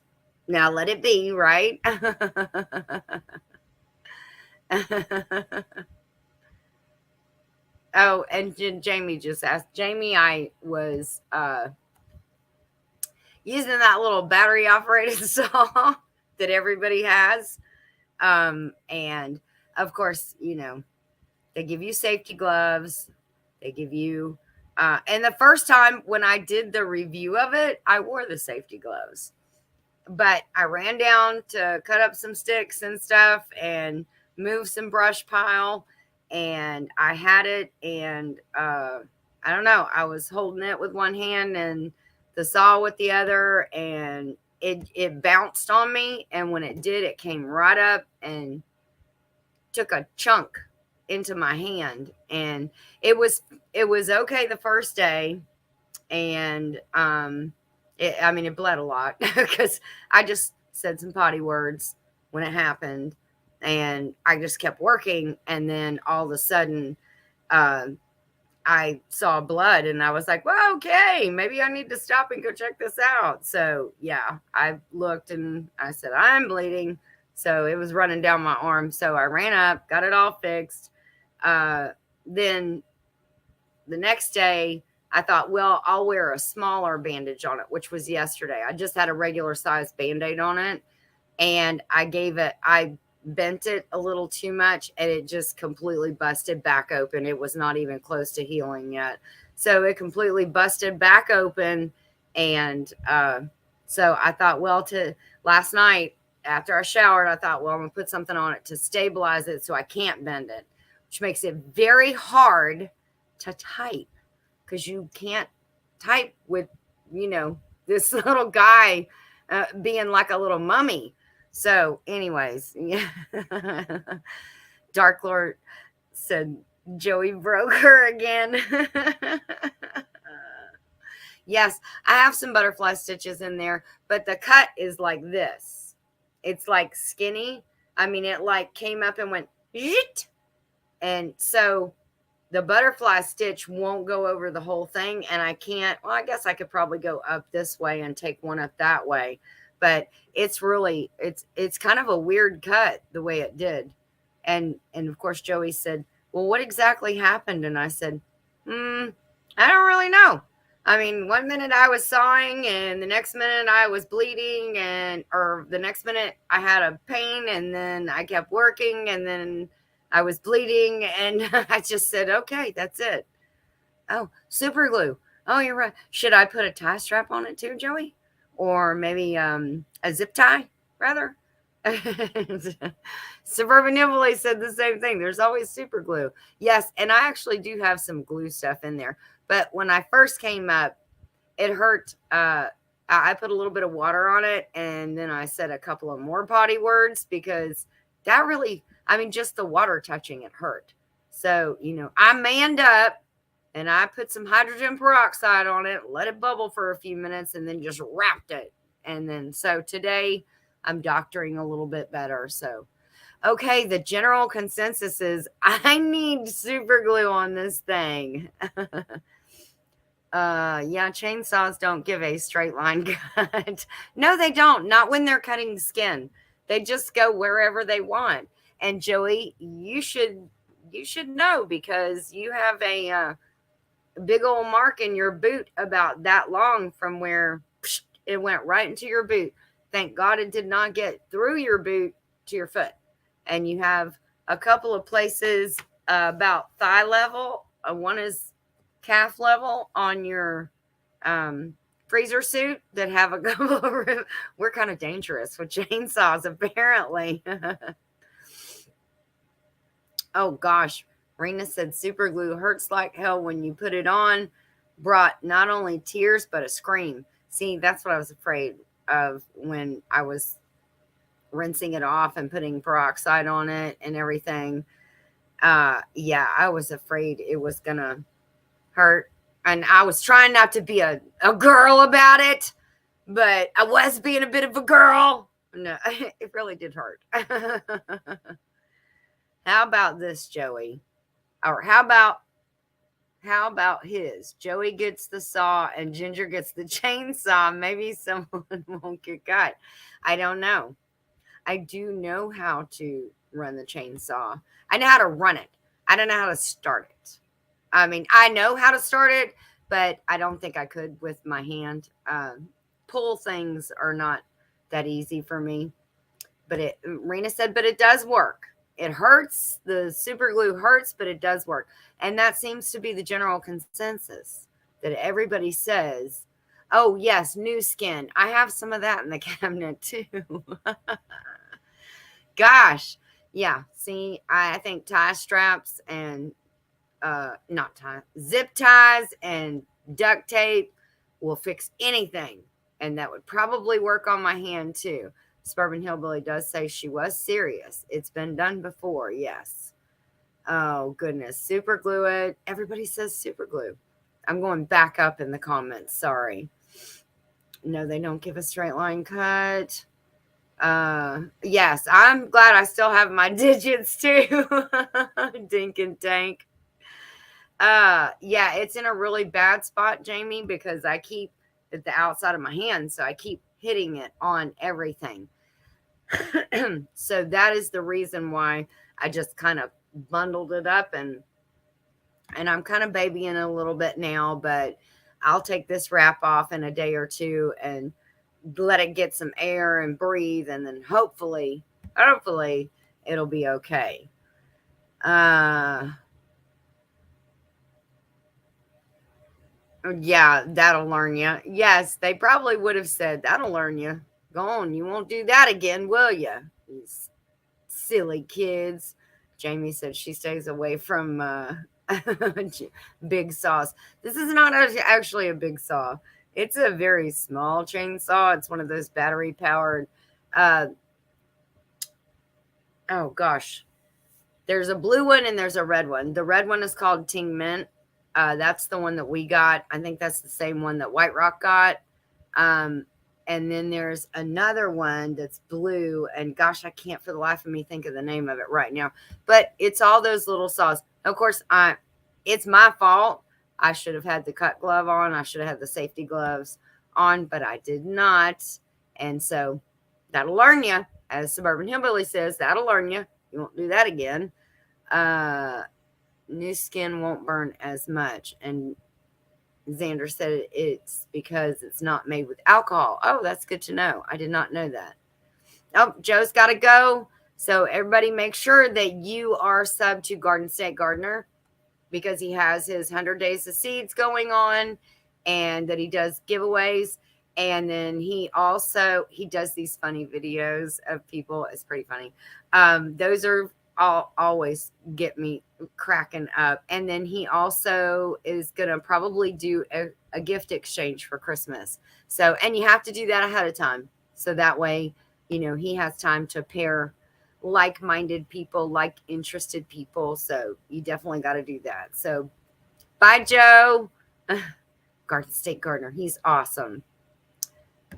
Now let it be, right? Oh, and Jamie just asked. Jamie, I was using that little battery operated saw that everybody has. And of course, they give you safety gloves. They give you, and the first time when I did the review of it, I wore the safety gloves. But I ran down to cut up some sticks and stuff and move some brush pile. And I had it, and I don't know, I was holding it with one hand and the saw with the other, and it bounced on me. And when it did, it came right up and took a chunk into my hand. And it was okay the first day. And it bled a lot because I just said some potty words when it happened, and I just kept working. And then all of a sudden, I saw blood, and I was like, well, okay, maybe I need to stop and go check this out. So yeah, I looked and I said, I'm bleeding. So it was running down my arm. So I ran up, got it all fixed. Then the next day, I thought, well, I'll wear a smaller bandage on it, which was yesterday. I just had a regular size Band-Aid on it, and I bent it a little too much, and it just completely busted back open. It was not even close to healing yet. So it completely busted back open. And so I thought, well, last night after I showered, I thought, well, I'm going to put something on it to stabilize it so I can't bend it, which makes it very hard to type, because you can't type with, this little guy being like a little mummy. So, anyways, yeah. Dark Lord said Joey broke her again. Yes, I have some butterfly stitches in there, but the cut is like this. It's like skinny. I mean, it like came up and went, zit, and so the butterfly stitch won't go over the whole thing. And I can't, well, I guess I could probably go up this way and take one up that way. But it's kind of a weird cut the way it did. And of course, Joey said, well, what exactly happened? And I said, I don't really know. I mean, one minute I was sawing, and the next minute I was bleeding, or the next minute I had a pain, and then I kept working, and then I was bleeding, and I just said, okay, that's it. Oh, super glue. Oh, you're right. Should I put a tie strap on it too, Joey? Or maybe a zip tie, rather? Suburban Nibley said the same thing. There's always super glue. Yes, and I actually do have some glue stuff in there. But when I first came up, it hurt. I put a little bit of water on it, and then I said a couple of more potty words, because that really, just the water touching it hurt. So, I manned up, and I put some hydrogen peroxide on it, let it bubble for a few minutes, and then just wrapped it. And then, so today I'm doctoring a little bit better. So, okay, the general consensus is I need super glue on this thing. Yeah, chainsaws don't give a straight line cut. No, they don't. Not when they're cutting skin. They just go wherever they want. And Joey, you should know, because you have a big old mark in your boot about that long from where it went right into your boot. Thank God it did not get through your boot to your foot. And you have a couple of places about thigh level. One is calf level on your freezer suit that have a couple of we're kind of dangerous with chainsaws, apparently. Oh gosh, Rena said super glue hurts like hell when you put it on. Brought not only tears but a scream. See, that's what I was afraid of when I was rinsing it off and putting peroxide on it and everything. Yeah, I was afraid it was gonna hurt. And I was trying not to be a girl about it, but I was being a bit of a girl. No, it really did hurt. How about this, Joey? Or how about his? Joey gets the saw and Ginger gets the chainsaw. Maybe someone won't get cut. I don't know. I do know how to run the chainsaw. I know how to run it. I don't know how to start it. I mean, I know how to start it, but I don't think I could with my hand. Pull things are not that easy for me. But Rena said, but it does work. It hurts. The super glue hurts, but it does work. And that seems to be the general consensus that everybody says, oh, yes, new skin. I have some of that in the cabinet too. Gosh. Yeah. See, I think tie straps and not tie, zip ties and duct tape will fix anything. And that would probably work on my hand too. Suburban Hillbilly does say she was serious. It's been done before, yes. Oh, goodness. Super glue it. Everybody says super glue. I'm going back up in the comments. Sorry. No, they don't give a straight line cut. Yes, I'm glad I still have my digits too. Dink and tank. Yeah, it's in a really bad spot, Jamie, because I keep at the outside of my hand, so I keep hitting it on everything. So that is the reason why I just kind of bundled it up, and I'm kind of babying a little bit now, but I'll take this wrap off in a day or two and let it get some air and breathe, and then hopefully it'll be okay. Yeah, that'll learn you. Yes, they probably would have said that'll learn you. Go on, you won't do that again, will you? These silly kids. Jamie said she stays away from big saws. This is not actually a big saw. It's a very small chainsaw. It's one of those battery powered. Uh, oh gosh, there's a blue one and there's a red one. The red one is called Ting Mint. That's the one that we got. I think that's the same one that White Rock got. And then there's another one that's blue. And gosh, I can't for the life of me think of the name of it right now. But it's all those little saws. Of course, it's my fault. I should have had the cut glove on. I should have had the safety gloves on, but I did not. And so that'll learn you. As Suburban Hillbilly says, that'll learn you. You won't do that again. New skin won't burn as much. And Xander said it's because it's not made with alcohol. Oh, that's good to know. I did not know that. Oh, Joe's got to go. So everybody make sure that you are sub to Garden State Gardener, because he has his 100 Days of Seeds going on, and that he does giveaways. And then he does these funny videos of people. It's pretty funny. Those are always get me cracking up. And then he also is going to probably do a gift exchange for Christmas. So, and you have to do that ahead of time. So that way, he has time to pair like-minded people, like interested people. So you definitely got to do that. So bye, Joe. Garden State Gardener. He's awesome.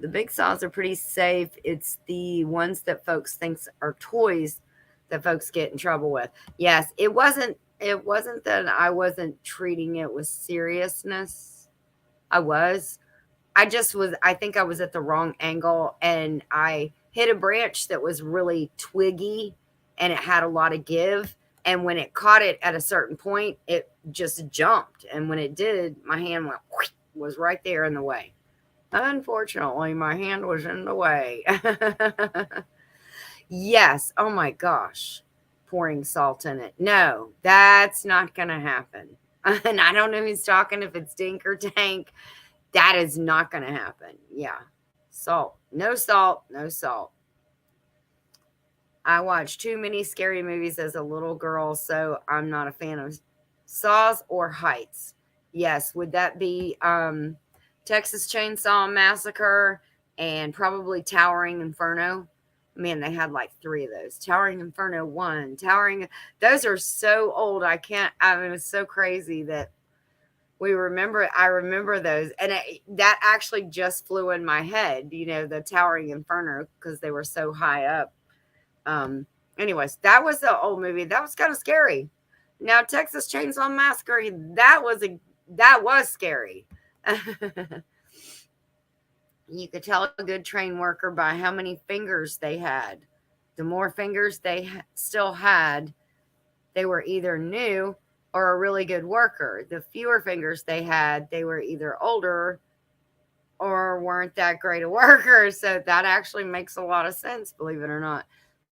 The big saws are pretty safe. It's the ones that folks think are toys that folks get in trouble with. Yes, it wasn't that I wasn't treating it with seriousness. I think I was at the wrong angle, and I hit a branch that was really twiggy and it had a lot of give. And when it caught it at a certain point, it just jumped. And when it did, my hand was right there in the way. Unfortunately, my hand was in the way. Yes. Oh my gosh. Pouring salt in it. No, that's not going to happen. And I don't know who's talking, if it's Dink or Tank. That is not going to happen. Yeah. Salt. No salt. No salt. I watched too many scary movies as a little girl, so I'm not a fan of Saws or Heights. Yes. Would that be Texas Chainsaw Massacre and probably Towering Inferno? Man, they had like 3 of those. Towering Inferno 1, Towering. Those are so old. I mean, it's so crazy that I remember those. And that actually just flew in my head, the Towering Inferno, because they were so high up. Anyways, that was the old movie. That was kind of scary. Now, Texas Chainsaw Massacre, that was scary. You could tell a good train worker by how many fingers they had. The more fingers they still had, they were either new or a really good worker. The fewer fingers they had, they were either older or weren't that great a worker. So that actually makes a lot of sense, believe it or not.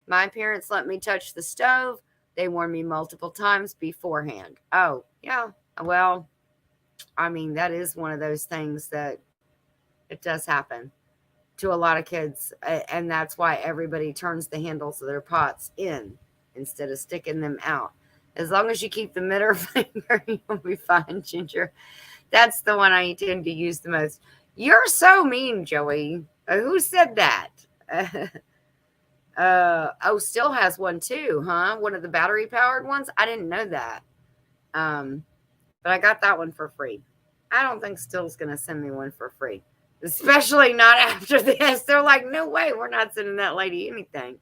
My parents let me touch the stove. They warned me multiple times beforehand. Oh, yeah. Well, I mean, that is one of those things that it does happen to a lot of kids. And that's why everybody turns the handles of their pots in instead of sticking them out. As long as you keep the middle finger, you'll be fine, Ginger. That's the one I tend to use the most. You're so mean, Joey. Who said that? Still has one too, huh? One of the battery powered ones. I didn't know that. But I got that one for free. I don't think Still's gonna send me one for free, especially not after this. They're like, no way, we're not sending that lady anything.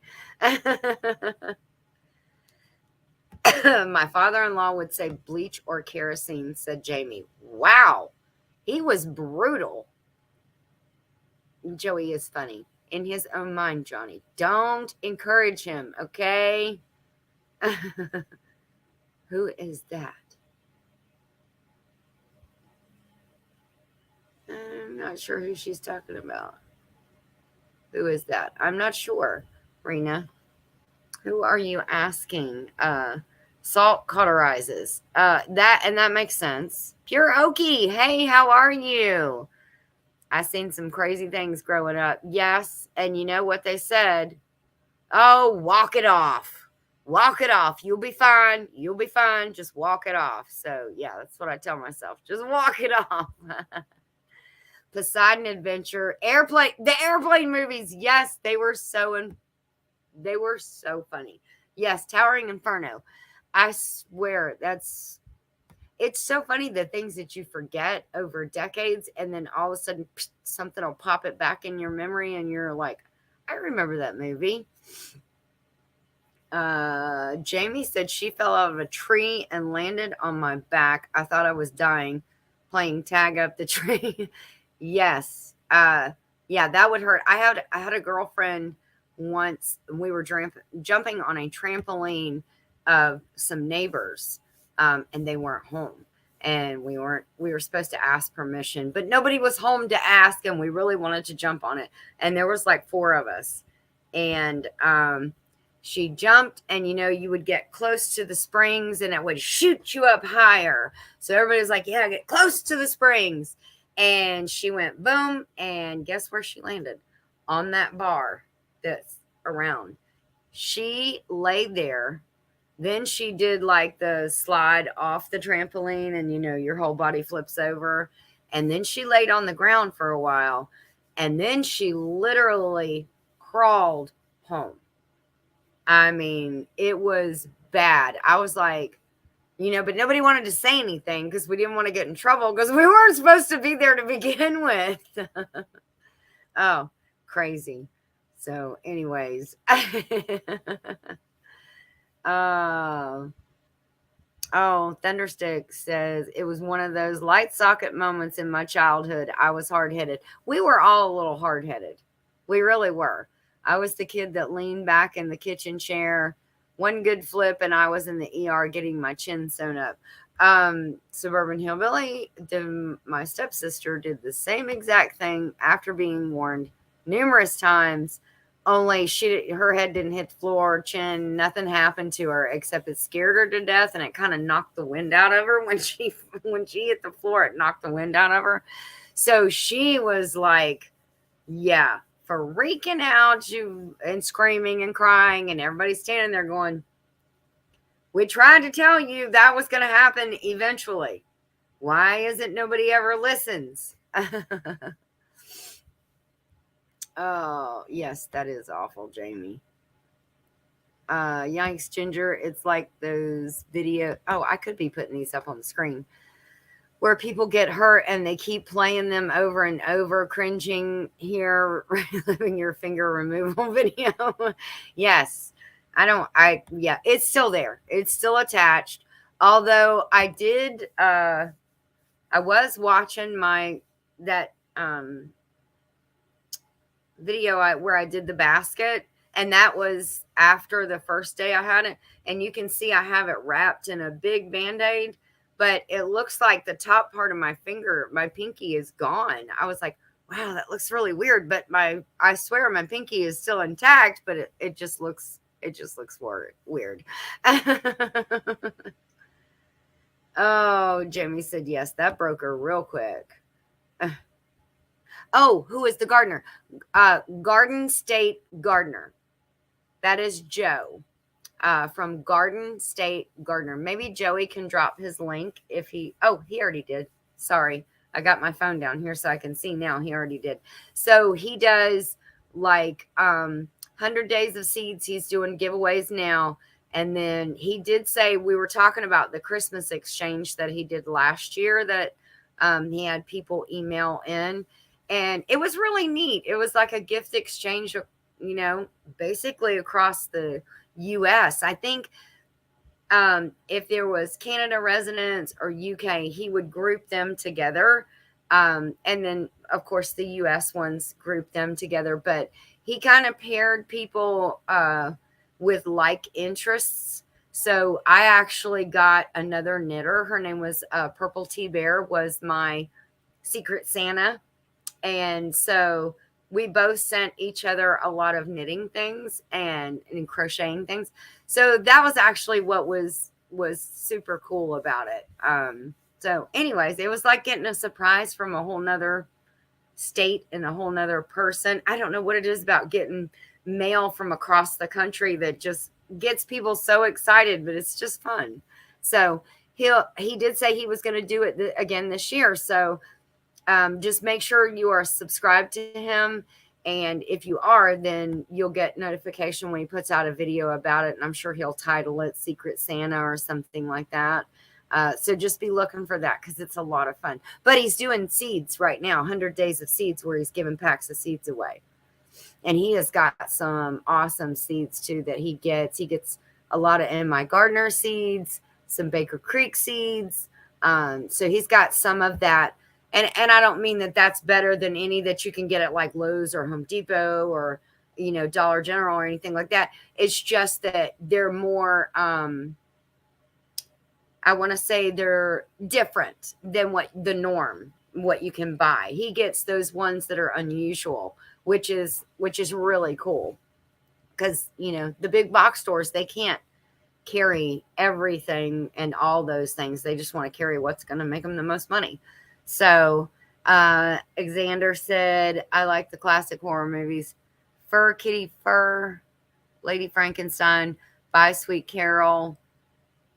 My father-in-law would say bleach or kerosene, said Jamie. Wow, he was brutal. Joey is funny. In his own mind, Johnny. Don't encourage him, okay? Who is that? I'm not sure who she's talking about. Who is that? I'm not sure, Rena. Who are you asking? Salt cauterizes. That makes sense. Pure Okie. Hey, how are you? I seen some crazy things growing up. Yes, and you know what they said? Oh, walk it off. Walk it off. You'll be fine. You'll be fine. Just walk it off. So, yeah, that's what I tell myself. Just walk it off. Poseidon Adventure, the airplane movies. Yes, they were so funny. Yes, Towering Inferno. I swear it's so funny, the things that you forget over decades, and then all of a sudden something will pop it back in your memory and you're like, I remember that movie. Jamie said she fell out of a tree and landed on my back. I thought I was dying playing tag up the tree. Yes. Yeah, that would hurt. I had a girlfriend once. We were jumping on a trampoline of some neighbors, and they weren't home, and we were supposed to ask permission, but nobody was home to ask, and we really wanted to jump on it, and there was like 4 of us, and she jumped, and you would get close to the springs and it would shoot you up higher. So everybody's like, yeah, get close to the springs. And she went boom, and guess where she landed? On that bar that's around. She laid there. Then she did like the slide off the trampoline, and your whole body flips over. And then she laid on the ground for a while. And then she literally crawled home. I mean, it was bad. I was like, but nobody wanted to say anything because we didn't want to get in trouble because we weren't supposed to be there to begin with. Oh, crazy. So, anyways. Thunderstick says, it was one of those light socket moments in my childhood. I was hard-headed. We were all a little hard-headed. We really were. I was the kid that leaned back in the kitchen chair. One good flip, and I was in the ER getting my chin sewn up. Suburban Hillbilly, my stepsister did the same exact thing after being warned numerous times Only her head didn't hit the floor, chin, nothing happened to her except it scared her to death, and it kind of knocked the wind out of her when she hit the floor. It knocked the wind out of her. So she was like, yeah, freaking out and screaming and crying, and everybody's standing there going, we tried to tell you that was going to happen eventually. Why is it nobody ever listens? Oh, yes, that is awful, Jamie. Yikes, Ginger. It's like those video. Oh, I could be putting these up on the screen where people get hurt and they keep playing them over and over, cringing here, reliving your finger removal video. Yes, yeah, it's still there. It's still attached. Although I was watching that video where I did the basket, and that was after the first day I had it, and you can see I have it wrapped in a big Band-Aid, but it looks like the top part of my pinky is gone. I was like, wow, that looks really weird, but I swear my pinky is still intact, but it just looks weird. Oh, Jamie said yes, that broke her real quick. Oh, who is the gardener? Garden State Gardener. That is Joe from Garden State Gardener. Maybe Joey can drop his link if he already did. Sorry. I got my phone down here so I can see now. He already did. So he does like 100 Days of Seeds. He's doing giveaways now. And then he did say, we were talking about the Christmas exchange that he did last year that he had people email in. And it was really neat. It was like a gift exchange, basically across the U.S. I think if there was Canada residents or UK, he would group them together. And then, of course, the U.S. ones group them together. But he kind of paired people with like interests. So I actually got another knitter. Her name was Purple Tea Bear, was my Secret Santa. And so we both sent each other a lot of knitting things and crocheting things. So that was actually what was super cool about it. So anyways, it was like getting a surprise from a whole nother state and a whole nother person. I don't know what it is about getting mail from across the country that just gets people so excited, but it's just fun. So he did say he was going to do it again this year. So just make sure you are subscribed to him. And if you are, then you'll get notification when he puts out a video about it. And I'm sure he'll title it Secret Santa or something like that. So just be looking for that because it's a lot of fun. But he's doing seeds right now, 100 Days of Seeds, where he's giving packs of seeds away. And he has got some awesome seeds too that he gets. He gets a lot of In My Gardener seeds, some Baker Creek seeds. So he's got some of that. And I don't mean that that's better than any that you can get at like Lowe's or Home Depot or, Dollar General or anything like that. It's just that they're more, I want to say they're different than what you can buy. He gets those ones that are unusual, which is really cool because, the big box stores, they can't carry everything and all those things. They just want to carry what's going to make them the most money. So, Xander said, I like the classic horror movies. Fur Kitty Fur, Lady Frankenstein, Bye Sweet Carol.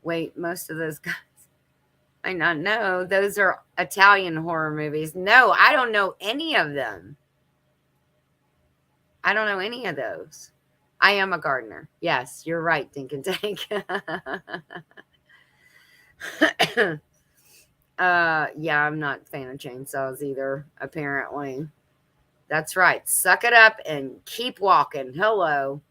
Wait, most of those guys, I not know. Those are Italian horror movies. No, I don't know any of them. I don't know any of those. I am a gardener. Yes, you're right, Dink and Tank. Yeah, I'm not a fan of chainsaws either, apparently. That's right. Suck it up and keep walking. Hello.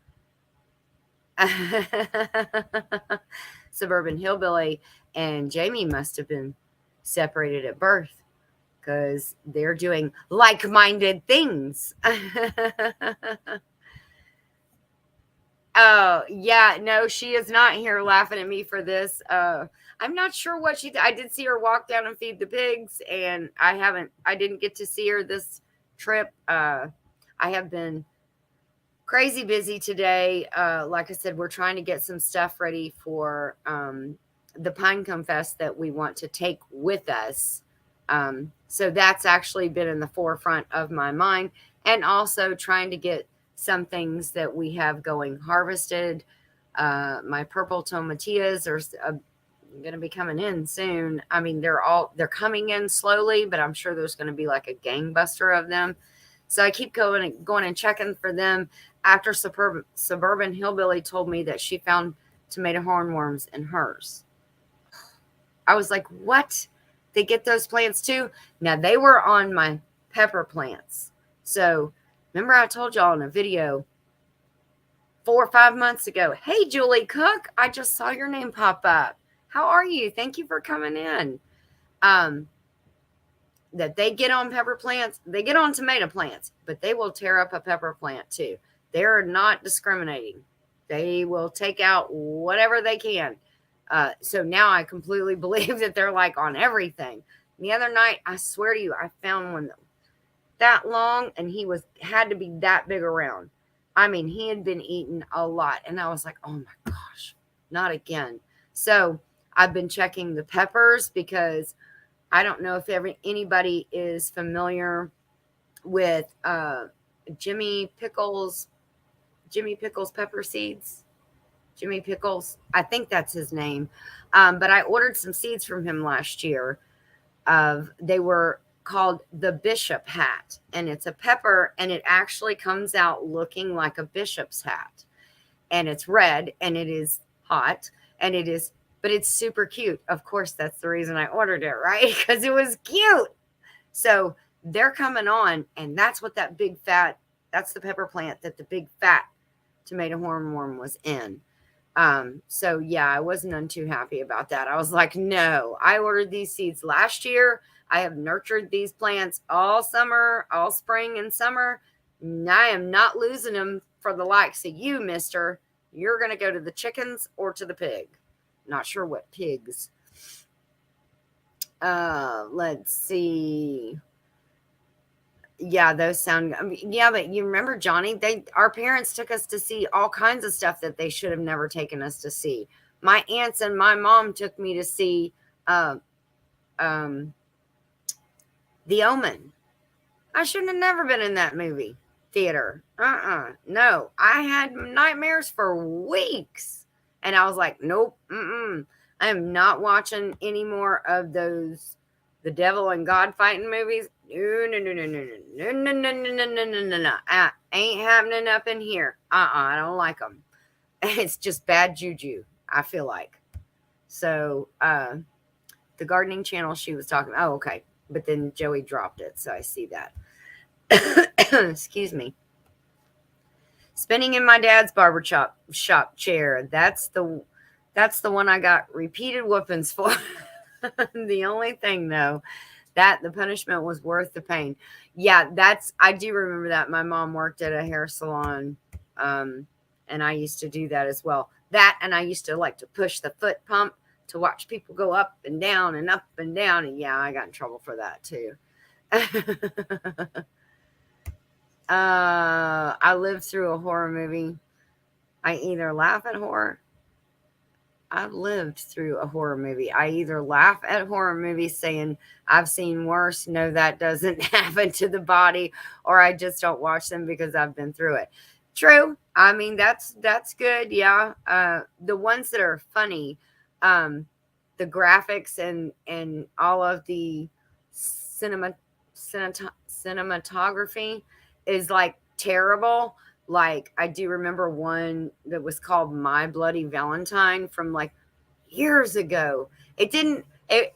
Suburban Hillbilly and Jamie must have been separated at birth because they're doing like-minded things. Oh, yeah. No, she is not here laughing at me for this. I'm not sure what I did see her walk down and feed the pigs, and I didn't get to see her this trip. I have been crazy busy today. Like I said, we're trying to get some stuff ready for the Pinecone Fest that we want to take with us. So that's actually been in the forefront of my mind, and also trying to get some things that we have going harvested. My purple tomatillas are going to be coming in soon. I mean, they're coming in slowly, but I'm sure there's going to be like a gangbuster of them. So I keep going and checking for them. After Suburban Hillbilly told me that she found tomato hornworms in hers, I was like, what? They get those plants too? Now, they were on my pepper plants. So remember I told y'all in a video 4 or 5 months ago, hey, Julie Cook, I just saw your name pop up. How are you? Thank you for coming in. That they get on pepper plants, they get on tomato plants, but they will tear up a pepper plant too. They're not discriminating. They will take out whatever they can. So now I completely believe that they're like on everything. The other night, I swear to you, I found one that long, and he had to be that big around. I mean, he had been eating a lot, and I was like, oh my gosh, not again. So I've been checking the peppers, because I don't know if anybody is familiar with Jimmy Pickles pepper seeds. Jimmy Pickles, I think that's his name. But I ordered some seeds from him last year. They were called the Bishop Hat, and it's a pepper, and it actually comes out looking like a bishop's hat, and it's red, and it is hot, and but it's super cute. Of course, that's the reason I ordered it, right? Because it was cute. So they're coming on, and that's what that's the pepper plant that the big fat tomato hornworm was in. So yeah, I wasn't none too happy about that. I was like, no, I ordered these seeds last year. I have nurtured these plants all summer, all spring and summer. And I am not losing them for the likes of you, mister. You're going to go to the chickens or to the pig. Not sure what pigs. Let's see. Yeah, those sound. I mean, yeah, but you remember, Johnny? Our parents took us to see all kinds of stuff that they should have never taken us to see. My aunts and my mom took me to see The Omen. I shouldn't have never been in that movie theater. No, I had nightmares for weeks, and I was like, nope, I am not watching any more of those the devil and God fighting movies. No, no, no, no, no, no, no, no, no, no, no, no, no, no. Ain't happening up in here. I don't like them. It's just bad juju, I feel like. So, the gardening channel she was talking about. Oh, okay. But then Joey dropped it, so I see that. Excuse me. Spinning in my dad's barbershop chair. That's the one I got repeated whoopings for. The only thing, though, that the punishment was worth the pain. Yeah, I do remember that. My mom worked at a hair salon, and I used to do that as well. That, and I used to like to push the foot pump to watch people go up and down and up and down. And yeah, I got in trouble for that too. I lived through a horror movie. I either laugh at horror. I've lived through a horror movie. I either laugh at horror movies saying I've seen worse. No, that doesn't happen to the body, or I just don't watch them because I've been through it. True. I mean, that's good. Yeah. The ones that are funny, the graphics and all of the cinematography is like terrible. Like, I do remember one that was called My Bloody Valentine from like years ago. It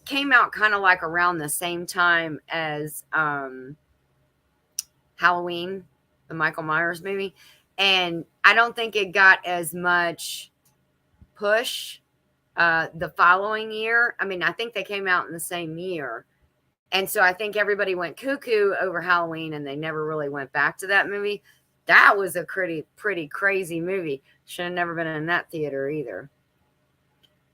came out kind of like around the same time as Halloween, the Michael Myers movie. And I don't think it got as much push the following year. I mean, I think they came out in the same year. And so I think everybody went cuckoo over Halloween, and they never really went back to that movie. That was a pretty crazy movie. Should have never been in that theater either.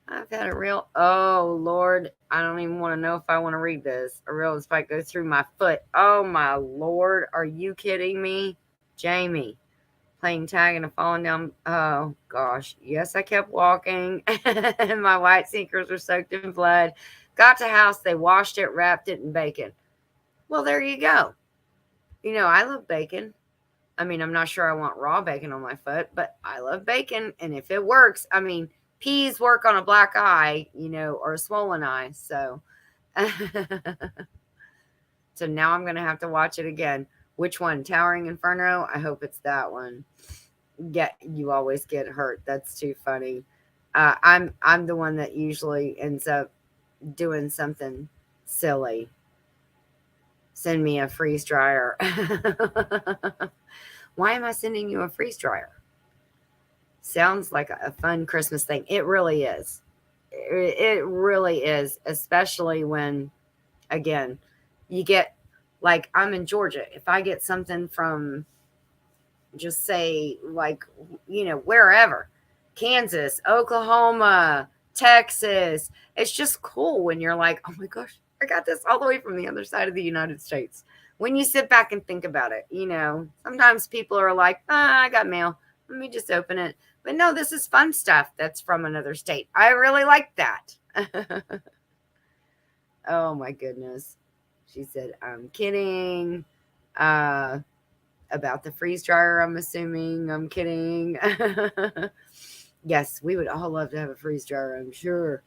I've had oh Lord, I don't even want to know if I want to read this. A real spike goes through my foot. Oh my Lord, are you kidding me? Jamie, playing tag and falling down. Oh gosh. Yes, I kept walking and my white sneakers were soaked in blood. Got to house, they washed it, wrapped it in bacon. Well, there you go. I love bacon. I mean, I'm not sure I want raw bacon on my foot, but I love bacon. And if it works, I mean, peas work on a black eye, or a swollen eye. So, so now I'm going to have to watch it again. Which one? Towering Inferno? I hope it's that one. Yeah, you always get hurt. That's too funny. I'm the one that usually ends up doing something silly. Send me a freeze dryer. Why am I sending you a freeze dryer? Sounds like a fun Christmas thing. It really is. It really is, especially when, again, you get, like, I'm in Georgia. If I get something from, just say, like, wherever, Kansas, Oklahoma, Texas, it's just cool when you're like, oh my gosh, I got this all the way from the other side of the United States. When you sit back and think about it, sometimes people are like, I got mail. Let me just open it. But no, this is fun stuff that's from another state. I really like that. Oh my goodness. She said, I'm kidding. About the freeze dryer, I'm assuming. I'm kidding. Yes, we would all love to have a freeze dryer, I'm sure.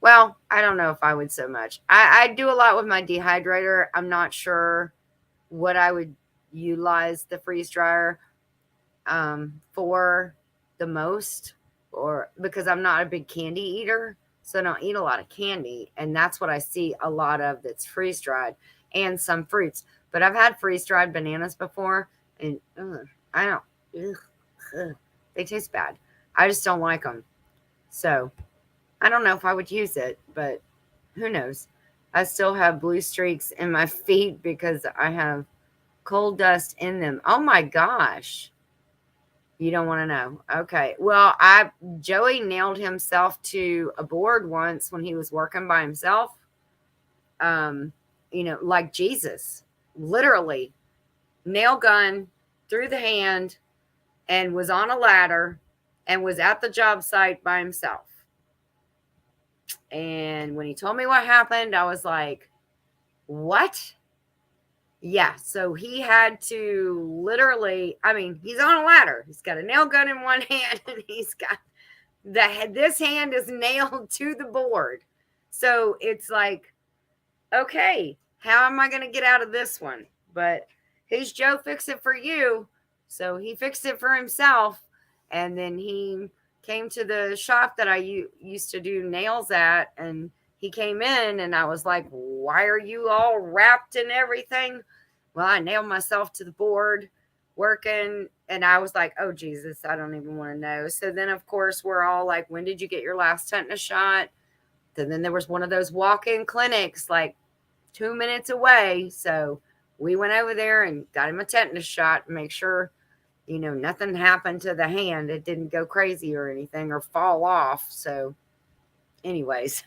Well, I don't know if I would so much. I do a lot with my dehydrator. I'm not sure what I would utilize the freeze dryer for the most, or because I'm not a big candy eater, so I don't eat a lot of candy, and that's what I see a lot of that's freeze dried, and some fruits. But I've had freeze dried bananas before, and I don't. They taste bad. I just don't like them. So I don't know if I would use it, but who knows? I still have blue streaks in my feet because I have coal dust in them. Oh my gosh. You don't want to know. Okay. Well, Joey nailed himself to a board once when he was working by himself. Like Jesus, literally nail gun through the hand and was on a ladder and was at the job site by himself. And when he told me what happened, I was like, what? Yeah, so he had to literally, I mean, he's on a ladder. He's got a nail gun in one hand and he's got this hand is nailed to the board. So it's like, okay, how am I going to get out of this one? But his Joe fix it for you. So he fixed it for himself. And then he came to the shop that I used to do nails at, and he came in and I was like, why are you all wrapped in everything? Well, I nailed myself to the board working, and I was like, oh Jesus, I don't even want to know. So then of course we're all like, when did you get your last tetanus shot? And then there was one of those walk-in clinics like 2 minutes away. So we went over there and got him a tetanus shot to make sure, nothing happened to the hand. It didn't go crazy or anything or fall off. So anyways,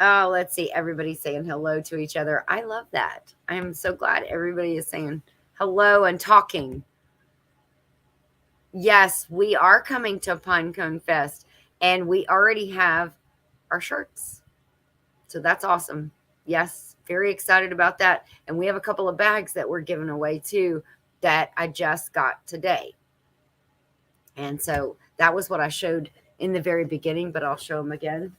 oh, let's see. Everybody's saying hello to each other. I love that. I am so glad everybody is saying hello and talking. Yes, we are coming to Pinecone Fest, and we already have our shirts. So that's awesome. Yes, very excited about that. And we have a couple of bags that we're giving away too that I just got today. And so that was what I showed in the very beginning, but I'll show them again.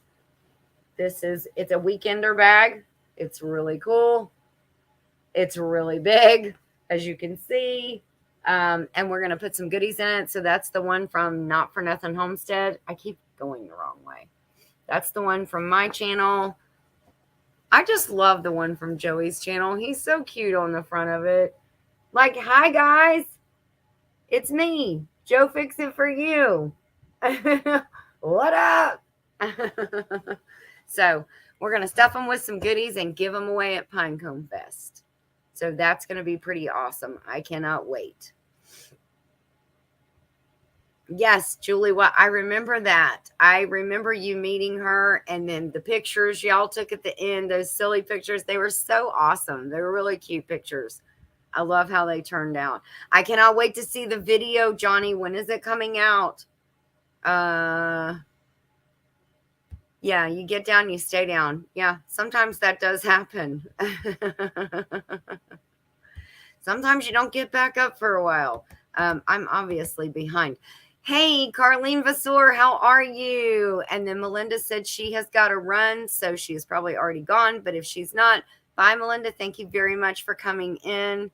It's a weekender bag. It's really cool. It's really big, as you can see. And we're going to put some goodies in it. So that's the one from Not For Nothing Homestead. I keep going the wrong way. That's the one from my channel. I just love the one from Joey's channel. He's so cute on the front of it. Like, hi guys. It's me, Joe Fix It For You. What up? So we're going to stuff them with some goodies and give them away at Pinecone Fest. So that's going to be pretty awesome. I cannot wait. Yes, Julie, well, I remember that. I remember you meeting her, and then the pictures y'all took at the end, those silly pictures, they were so awesome. They were really cute pictures. I love how they turned out. I cannot wait to see the video, Johnny. When is it coming out? Yeah, you get down, you stay down. Yeah, sometimes that does happen. Sometimes you don't get back up for a while. I'm obviously behind. Hey, Carlene Vasseur, how are you? And then Melinda said she has got to run, so she is probably already gone. But if she's not, bye, Melinda. Thank you very much for coming in.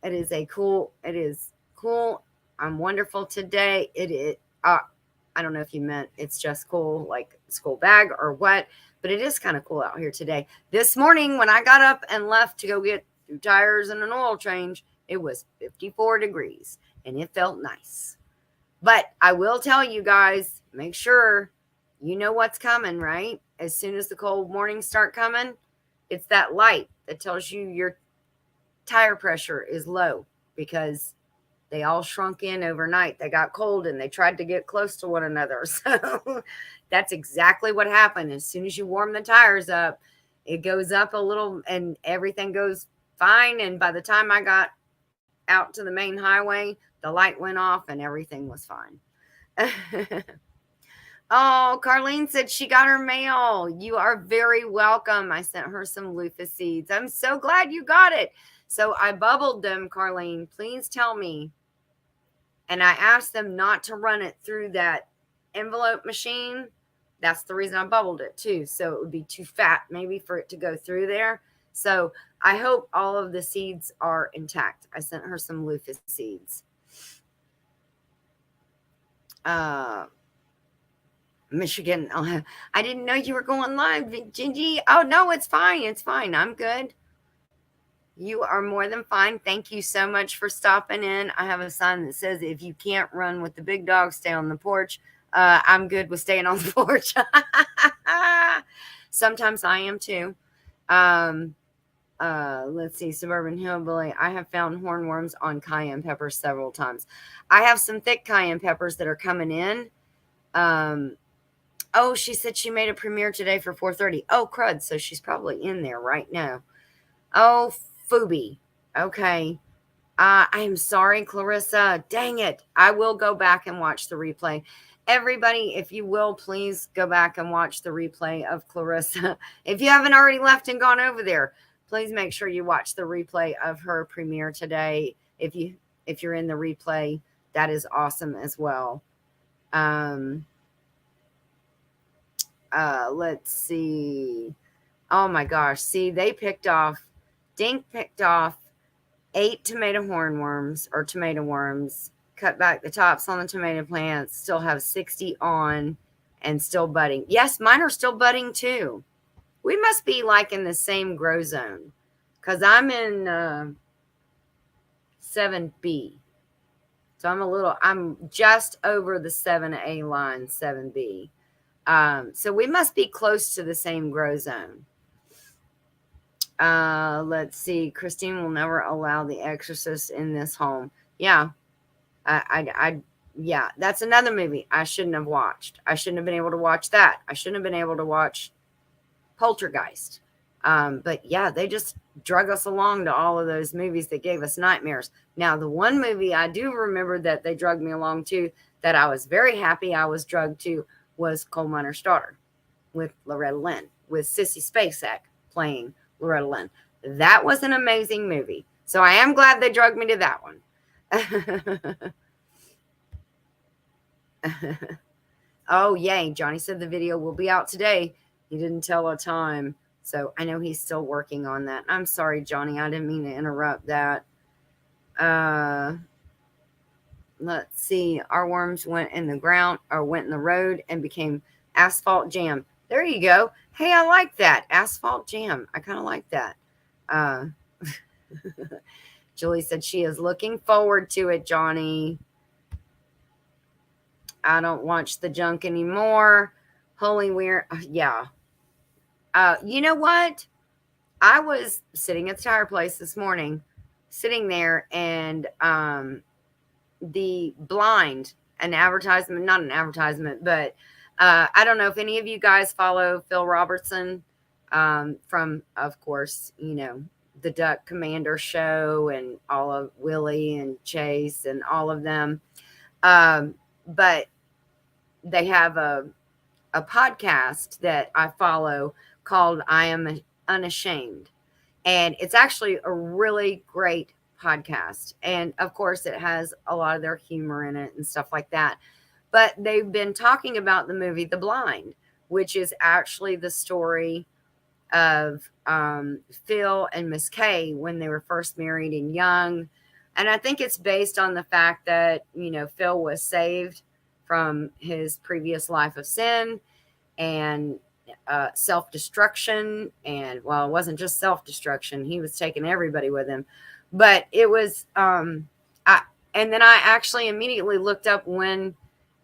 It is cool. I'm wonderful today. It is. I don't know if you meant it's just cool, like school bag or what, but it is kind of cool out here today. This morning, when I got up and left to go get new tires and an oil change, it was 54 degrees and it felt nice. But I will tell you guys, make sure you know what's coming, right? As soon as the cold mornings start coming, it's that light that tells you your tire pressure is low because they all shrunk in overnight. They got cold and they tried to get close to one another. So that's exactly what happened. As soon as you warm the tires up, it goes up a little and everything goes fine. And by the time I got out to the main highway, the light went off and everything was fine. Oh, Carlene said she got her mail. You are very welcome. I sent her some loofah seeds. I'm so glad you got it. So I bubbled them, Carlene. Please tell me. And I asked them not to run it through that envelope machine. That's the reason I bubbled it too. So it would be too fat maybe for it to go through there. So I hope all of the seeds are intact. I sent her some loofah seeds. Michigan. I didn't know you were going live, Gingy. Oh, no, it's fine. It's fine. I'm good. You are more than fine. Thank you so much for stopping in. I have a sign that says, if you can't run with the big dog, stay on the porch. I'm good with staying on the porch. Sometimes I am too. Let's see, Suburban Hillbilly. I have found hornworms on cayenne peppers several times. I have some thick cayenne peppers that are coming in. Oh, she said she made a premiere today for 4:30. Oh, crud. So she's probably in there right now. Oh, Fubi. Okay. I am sorry, Clarissa. Dang it. I will go back and watch the replay. Everybody, if you will, please go back and watch the replay of Clarissa. If you haven't already left and gone over there, please make sure you watch the replay of her premiere today. If you're in the replay, that is awesome as well. Let's see. Oh my gosh. See, Dink picked off 8 tomato hornworms or tomato worms, cut back the tops on the tomato plants, still have 60 on and still budding. Yes, mine are still budding too. We must be like in the same grow zone because I'm in 7B. So I'm just over the 7A line, 7B. So we must be close to the same grow zone. Let's see. Christine will never allow The Exorcist in this home. Yeah. Yeah, that's another movie I shouldn't have watched. I shouldn't have been able to watch that. I shouldn't have been able to watch Poltergeist. But yeah, they just drug us along to all of those movies that gave us nightmares. Now, the one movie I do remember that they drugged me along to that I was very happy I was drugged to was Coal Miner's Daughter with Loretta Lynn, with Sissy Spacek playing Loretta Lynn. That was an amazing movie. So I am glad they drugged me to that one. Oh, yay. Johnny said the video will be out today. He didn't tell a time. So I know he's still working on that. I'm sorry, Johnny. I didn't mean to interrupt that. Let's see. Our worms went in the ground or went in the road and became asphalt jam. There you go. Hey, I like that. Asphalt jam. I kind of like that. Julie said she is looking forward to it, Johnny. I don't watch the junk anymore. Holy weird. Yeah. You know what? I was sitting at the tire place this morning, sitting there, and the blind, an advertisement, not an advertisement, but I don't know if any of you guys follow Phil Robertson from, of course, the Duck Commander show and all of Willie and Chase and all of them. But they have a podcast that I follow called I Am Unashamed. And it's actually a really great podcast. And of course, it has a lot of their humor in it and stuff like that. But they've been talking about the movie The Blind, which is actually the story of Phil and Miss Kay when they were first married and young. And I think it's based on the fact that, Phil was saved from his previous life of sin and self-destruction. And, well, it wasn't just self-destruction. He was taking everybody with him. But it was, and then I actually immediately looked up when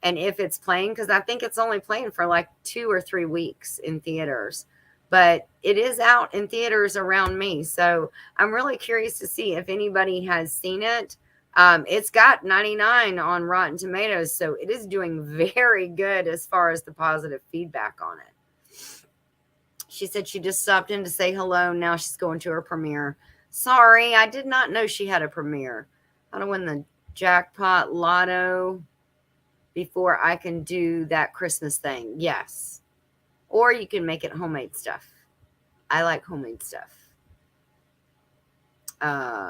and if it's playing, because I think it's only playing for like 2 or 3 weeks in theaters. But it is out in theaters around me. So I'm really curious to see if anybody has seen it. It's got 99 on Rotten Tomatoes, so it is doing very good as far as the positive feedback on it. She said she just stopped in to say hello. Now she's going to her premiere. Sorry, I did not know she had a premiere. How to win the jackpot lotto before I can do that Christmas thing. Yes. Or you can make it homemade stuff. I like homemade stuff.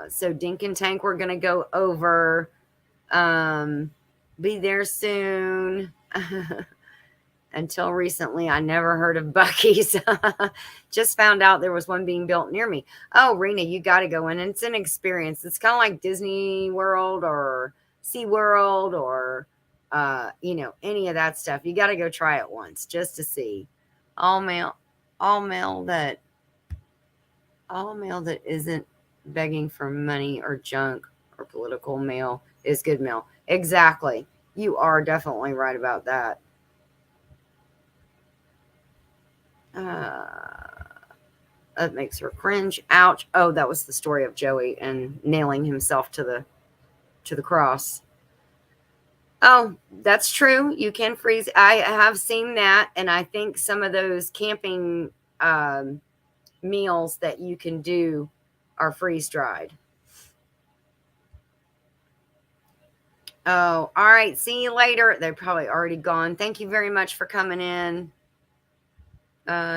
So Dink and Tank, we're going to go over Be There Soon. Until recently, I never heard of Buc-ee's. Just found out there was one being built near me. Oh, Rena, you got to go in. It's an experience. It's kind of like Disney World or SeaWorld or, any of that stuff. You got to go try it once just to see. All mail that isn't begging for money or junk or political mail is good mail. Exactly. You are definitely right about that. That makes her cringe. Ouch. Oh, that was the story of Joey and nailing himself to the cross. Oh, that's true. You can freeze. I have seen that, and I think some of those camping meals that you can do are freeze dried. Oh, all right. See you later. They're probably already gone. Thank you very much for coming in.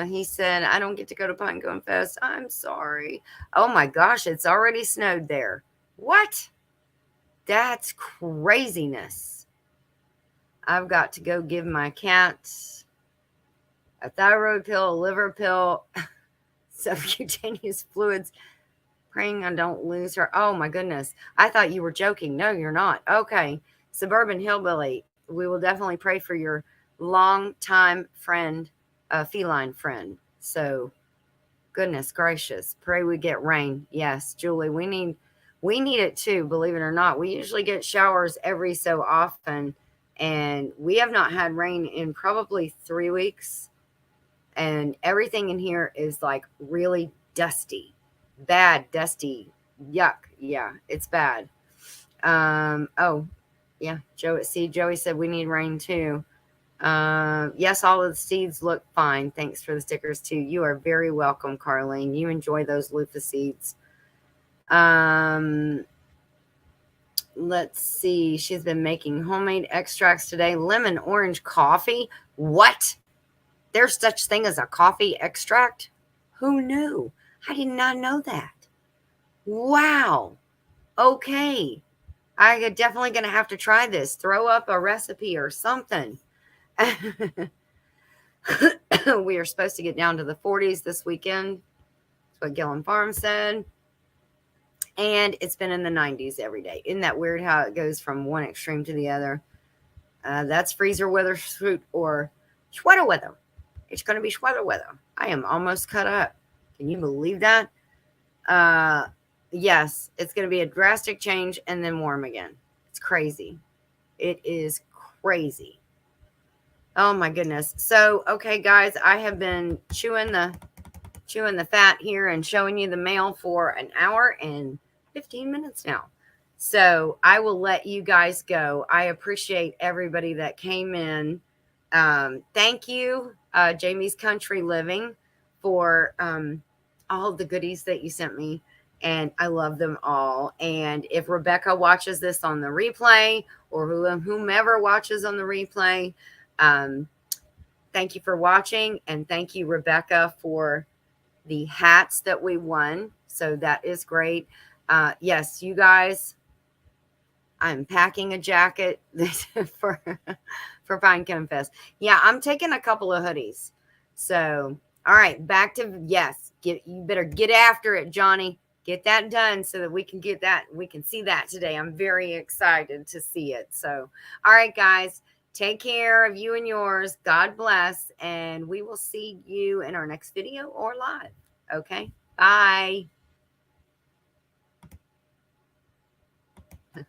He said, I don't get to go to Pine Cone Fest. I'm sorry. Oh my gosh, it's already snowed there. What? That's craziness. I've got to go give my cats a thyroid pill, a liver pill, subcutaneous fluids, praying I don't lose her. Oh my goodness. I thought you were joking. No, you're not. Okay. Suburban Hillbilly, we will definitely pray for your longtime friend, feline friend. So, goodness gracious. Pray we get rain. Yes, Julie, we need it too, believe it or not. We usually get showers every so often. And we have not had rain in probably 3 weeks. And everything in here is like really dusty. Bad, dusty. Yuck. Yeah, it's bad. Oh, yeah. Joey said we need rain too. Yes, all of the seeds look fine. Thanks for the stickers too. You are very welcome, Carlene. You enjoy those loofah seeds. Let's see. She's been making homemade extracts today. Lemon orange coffee. What? There's such thing as a coffee extract? Who knew? I did not know that. Wow. Okay. I'm definitely going to have to try this. Throw up a recipe or something. We are supposed to get down to the 40s this weekend. That's what Gillen Farm said. And it's been in the 90s every day. Isn't that weird how it goes from one extreme to the other? That's freezer weather fruit or sweater weather. It's going to be sweater weather. I am almost cut up. Can you believe that? Yes, it's going to be a drastic change and then warm again. It's crazy. It is crazy. Oh my goodness. So, okay, guys, I have been chewing the fat here and showing you the mail for an hour and 15 minutes now. So I will let you guys go. I appreciate everybody that came in. Thank you, Jamie's Country Living, for all the goodies that you sent me. and I love them all. And if Rebecca watches this on the replay, or whomever watches on the replay, thank you for watching, and thank you, Rebecca, for the hats that we won. So that is great. Yes, you guys, I'm packing a jacket for Pinecone Fest. Yeah, I'm taking a couple of hoodies. So, all right, back to yes. You better get after it, Johnny. Get that done so that we can get that. We can see that today. I'm very excited to see it. So, all right, guys, take care of you and yours. God bless, and we will see you in our next video or live. Okay, bye.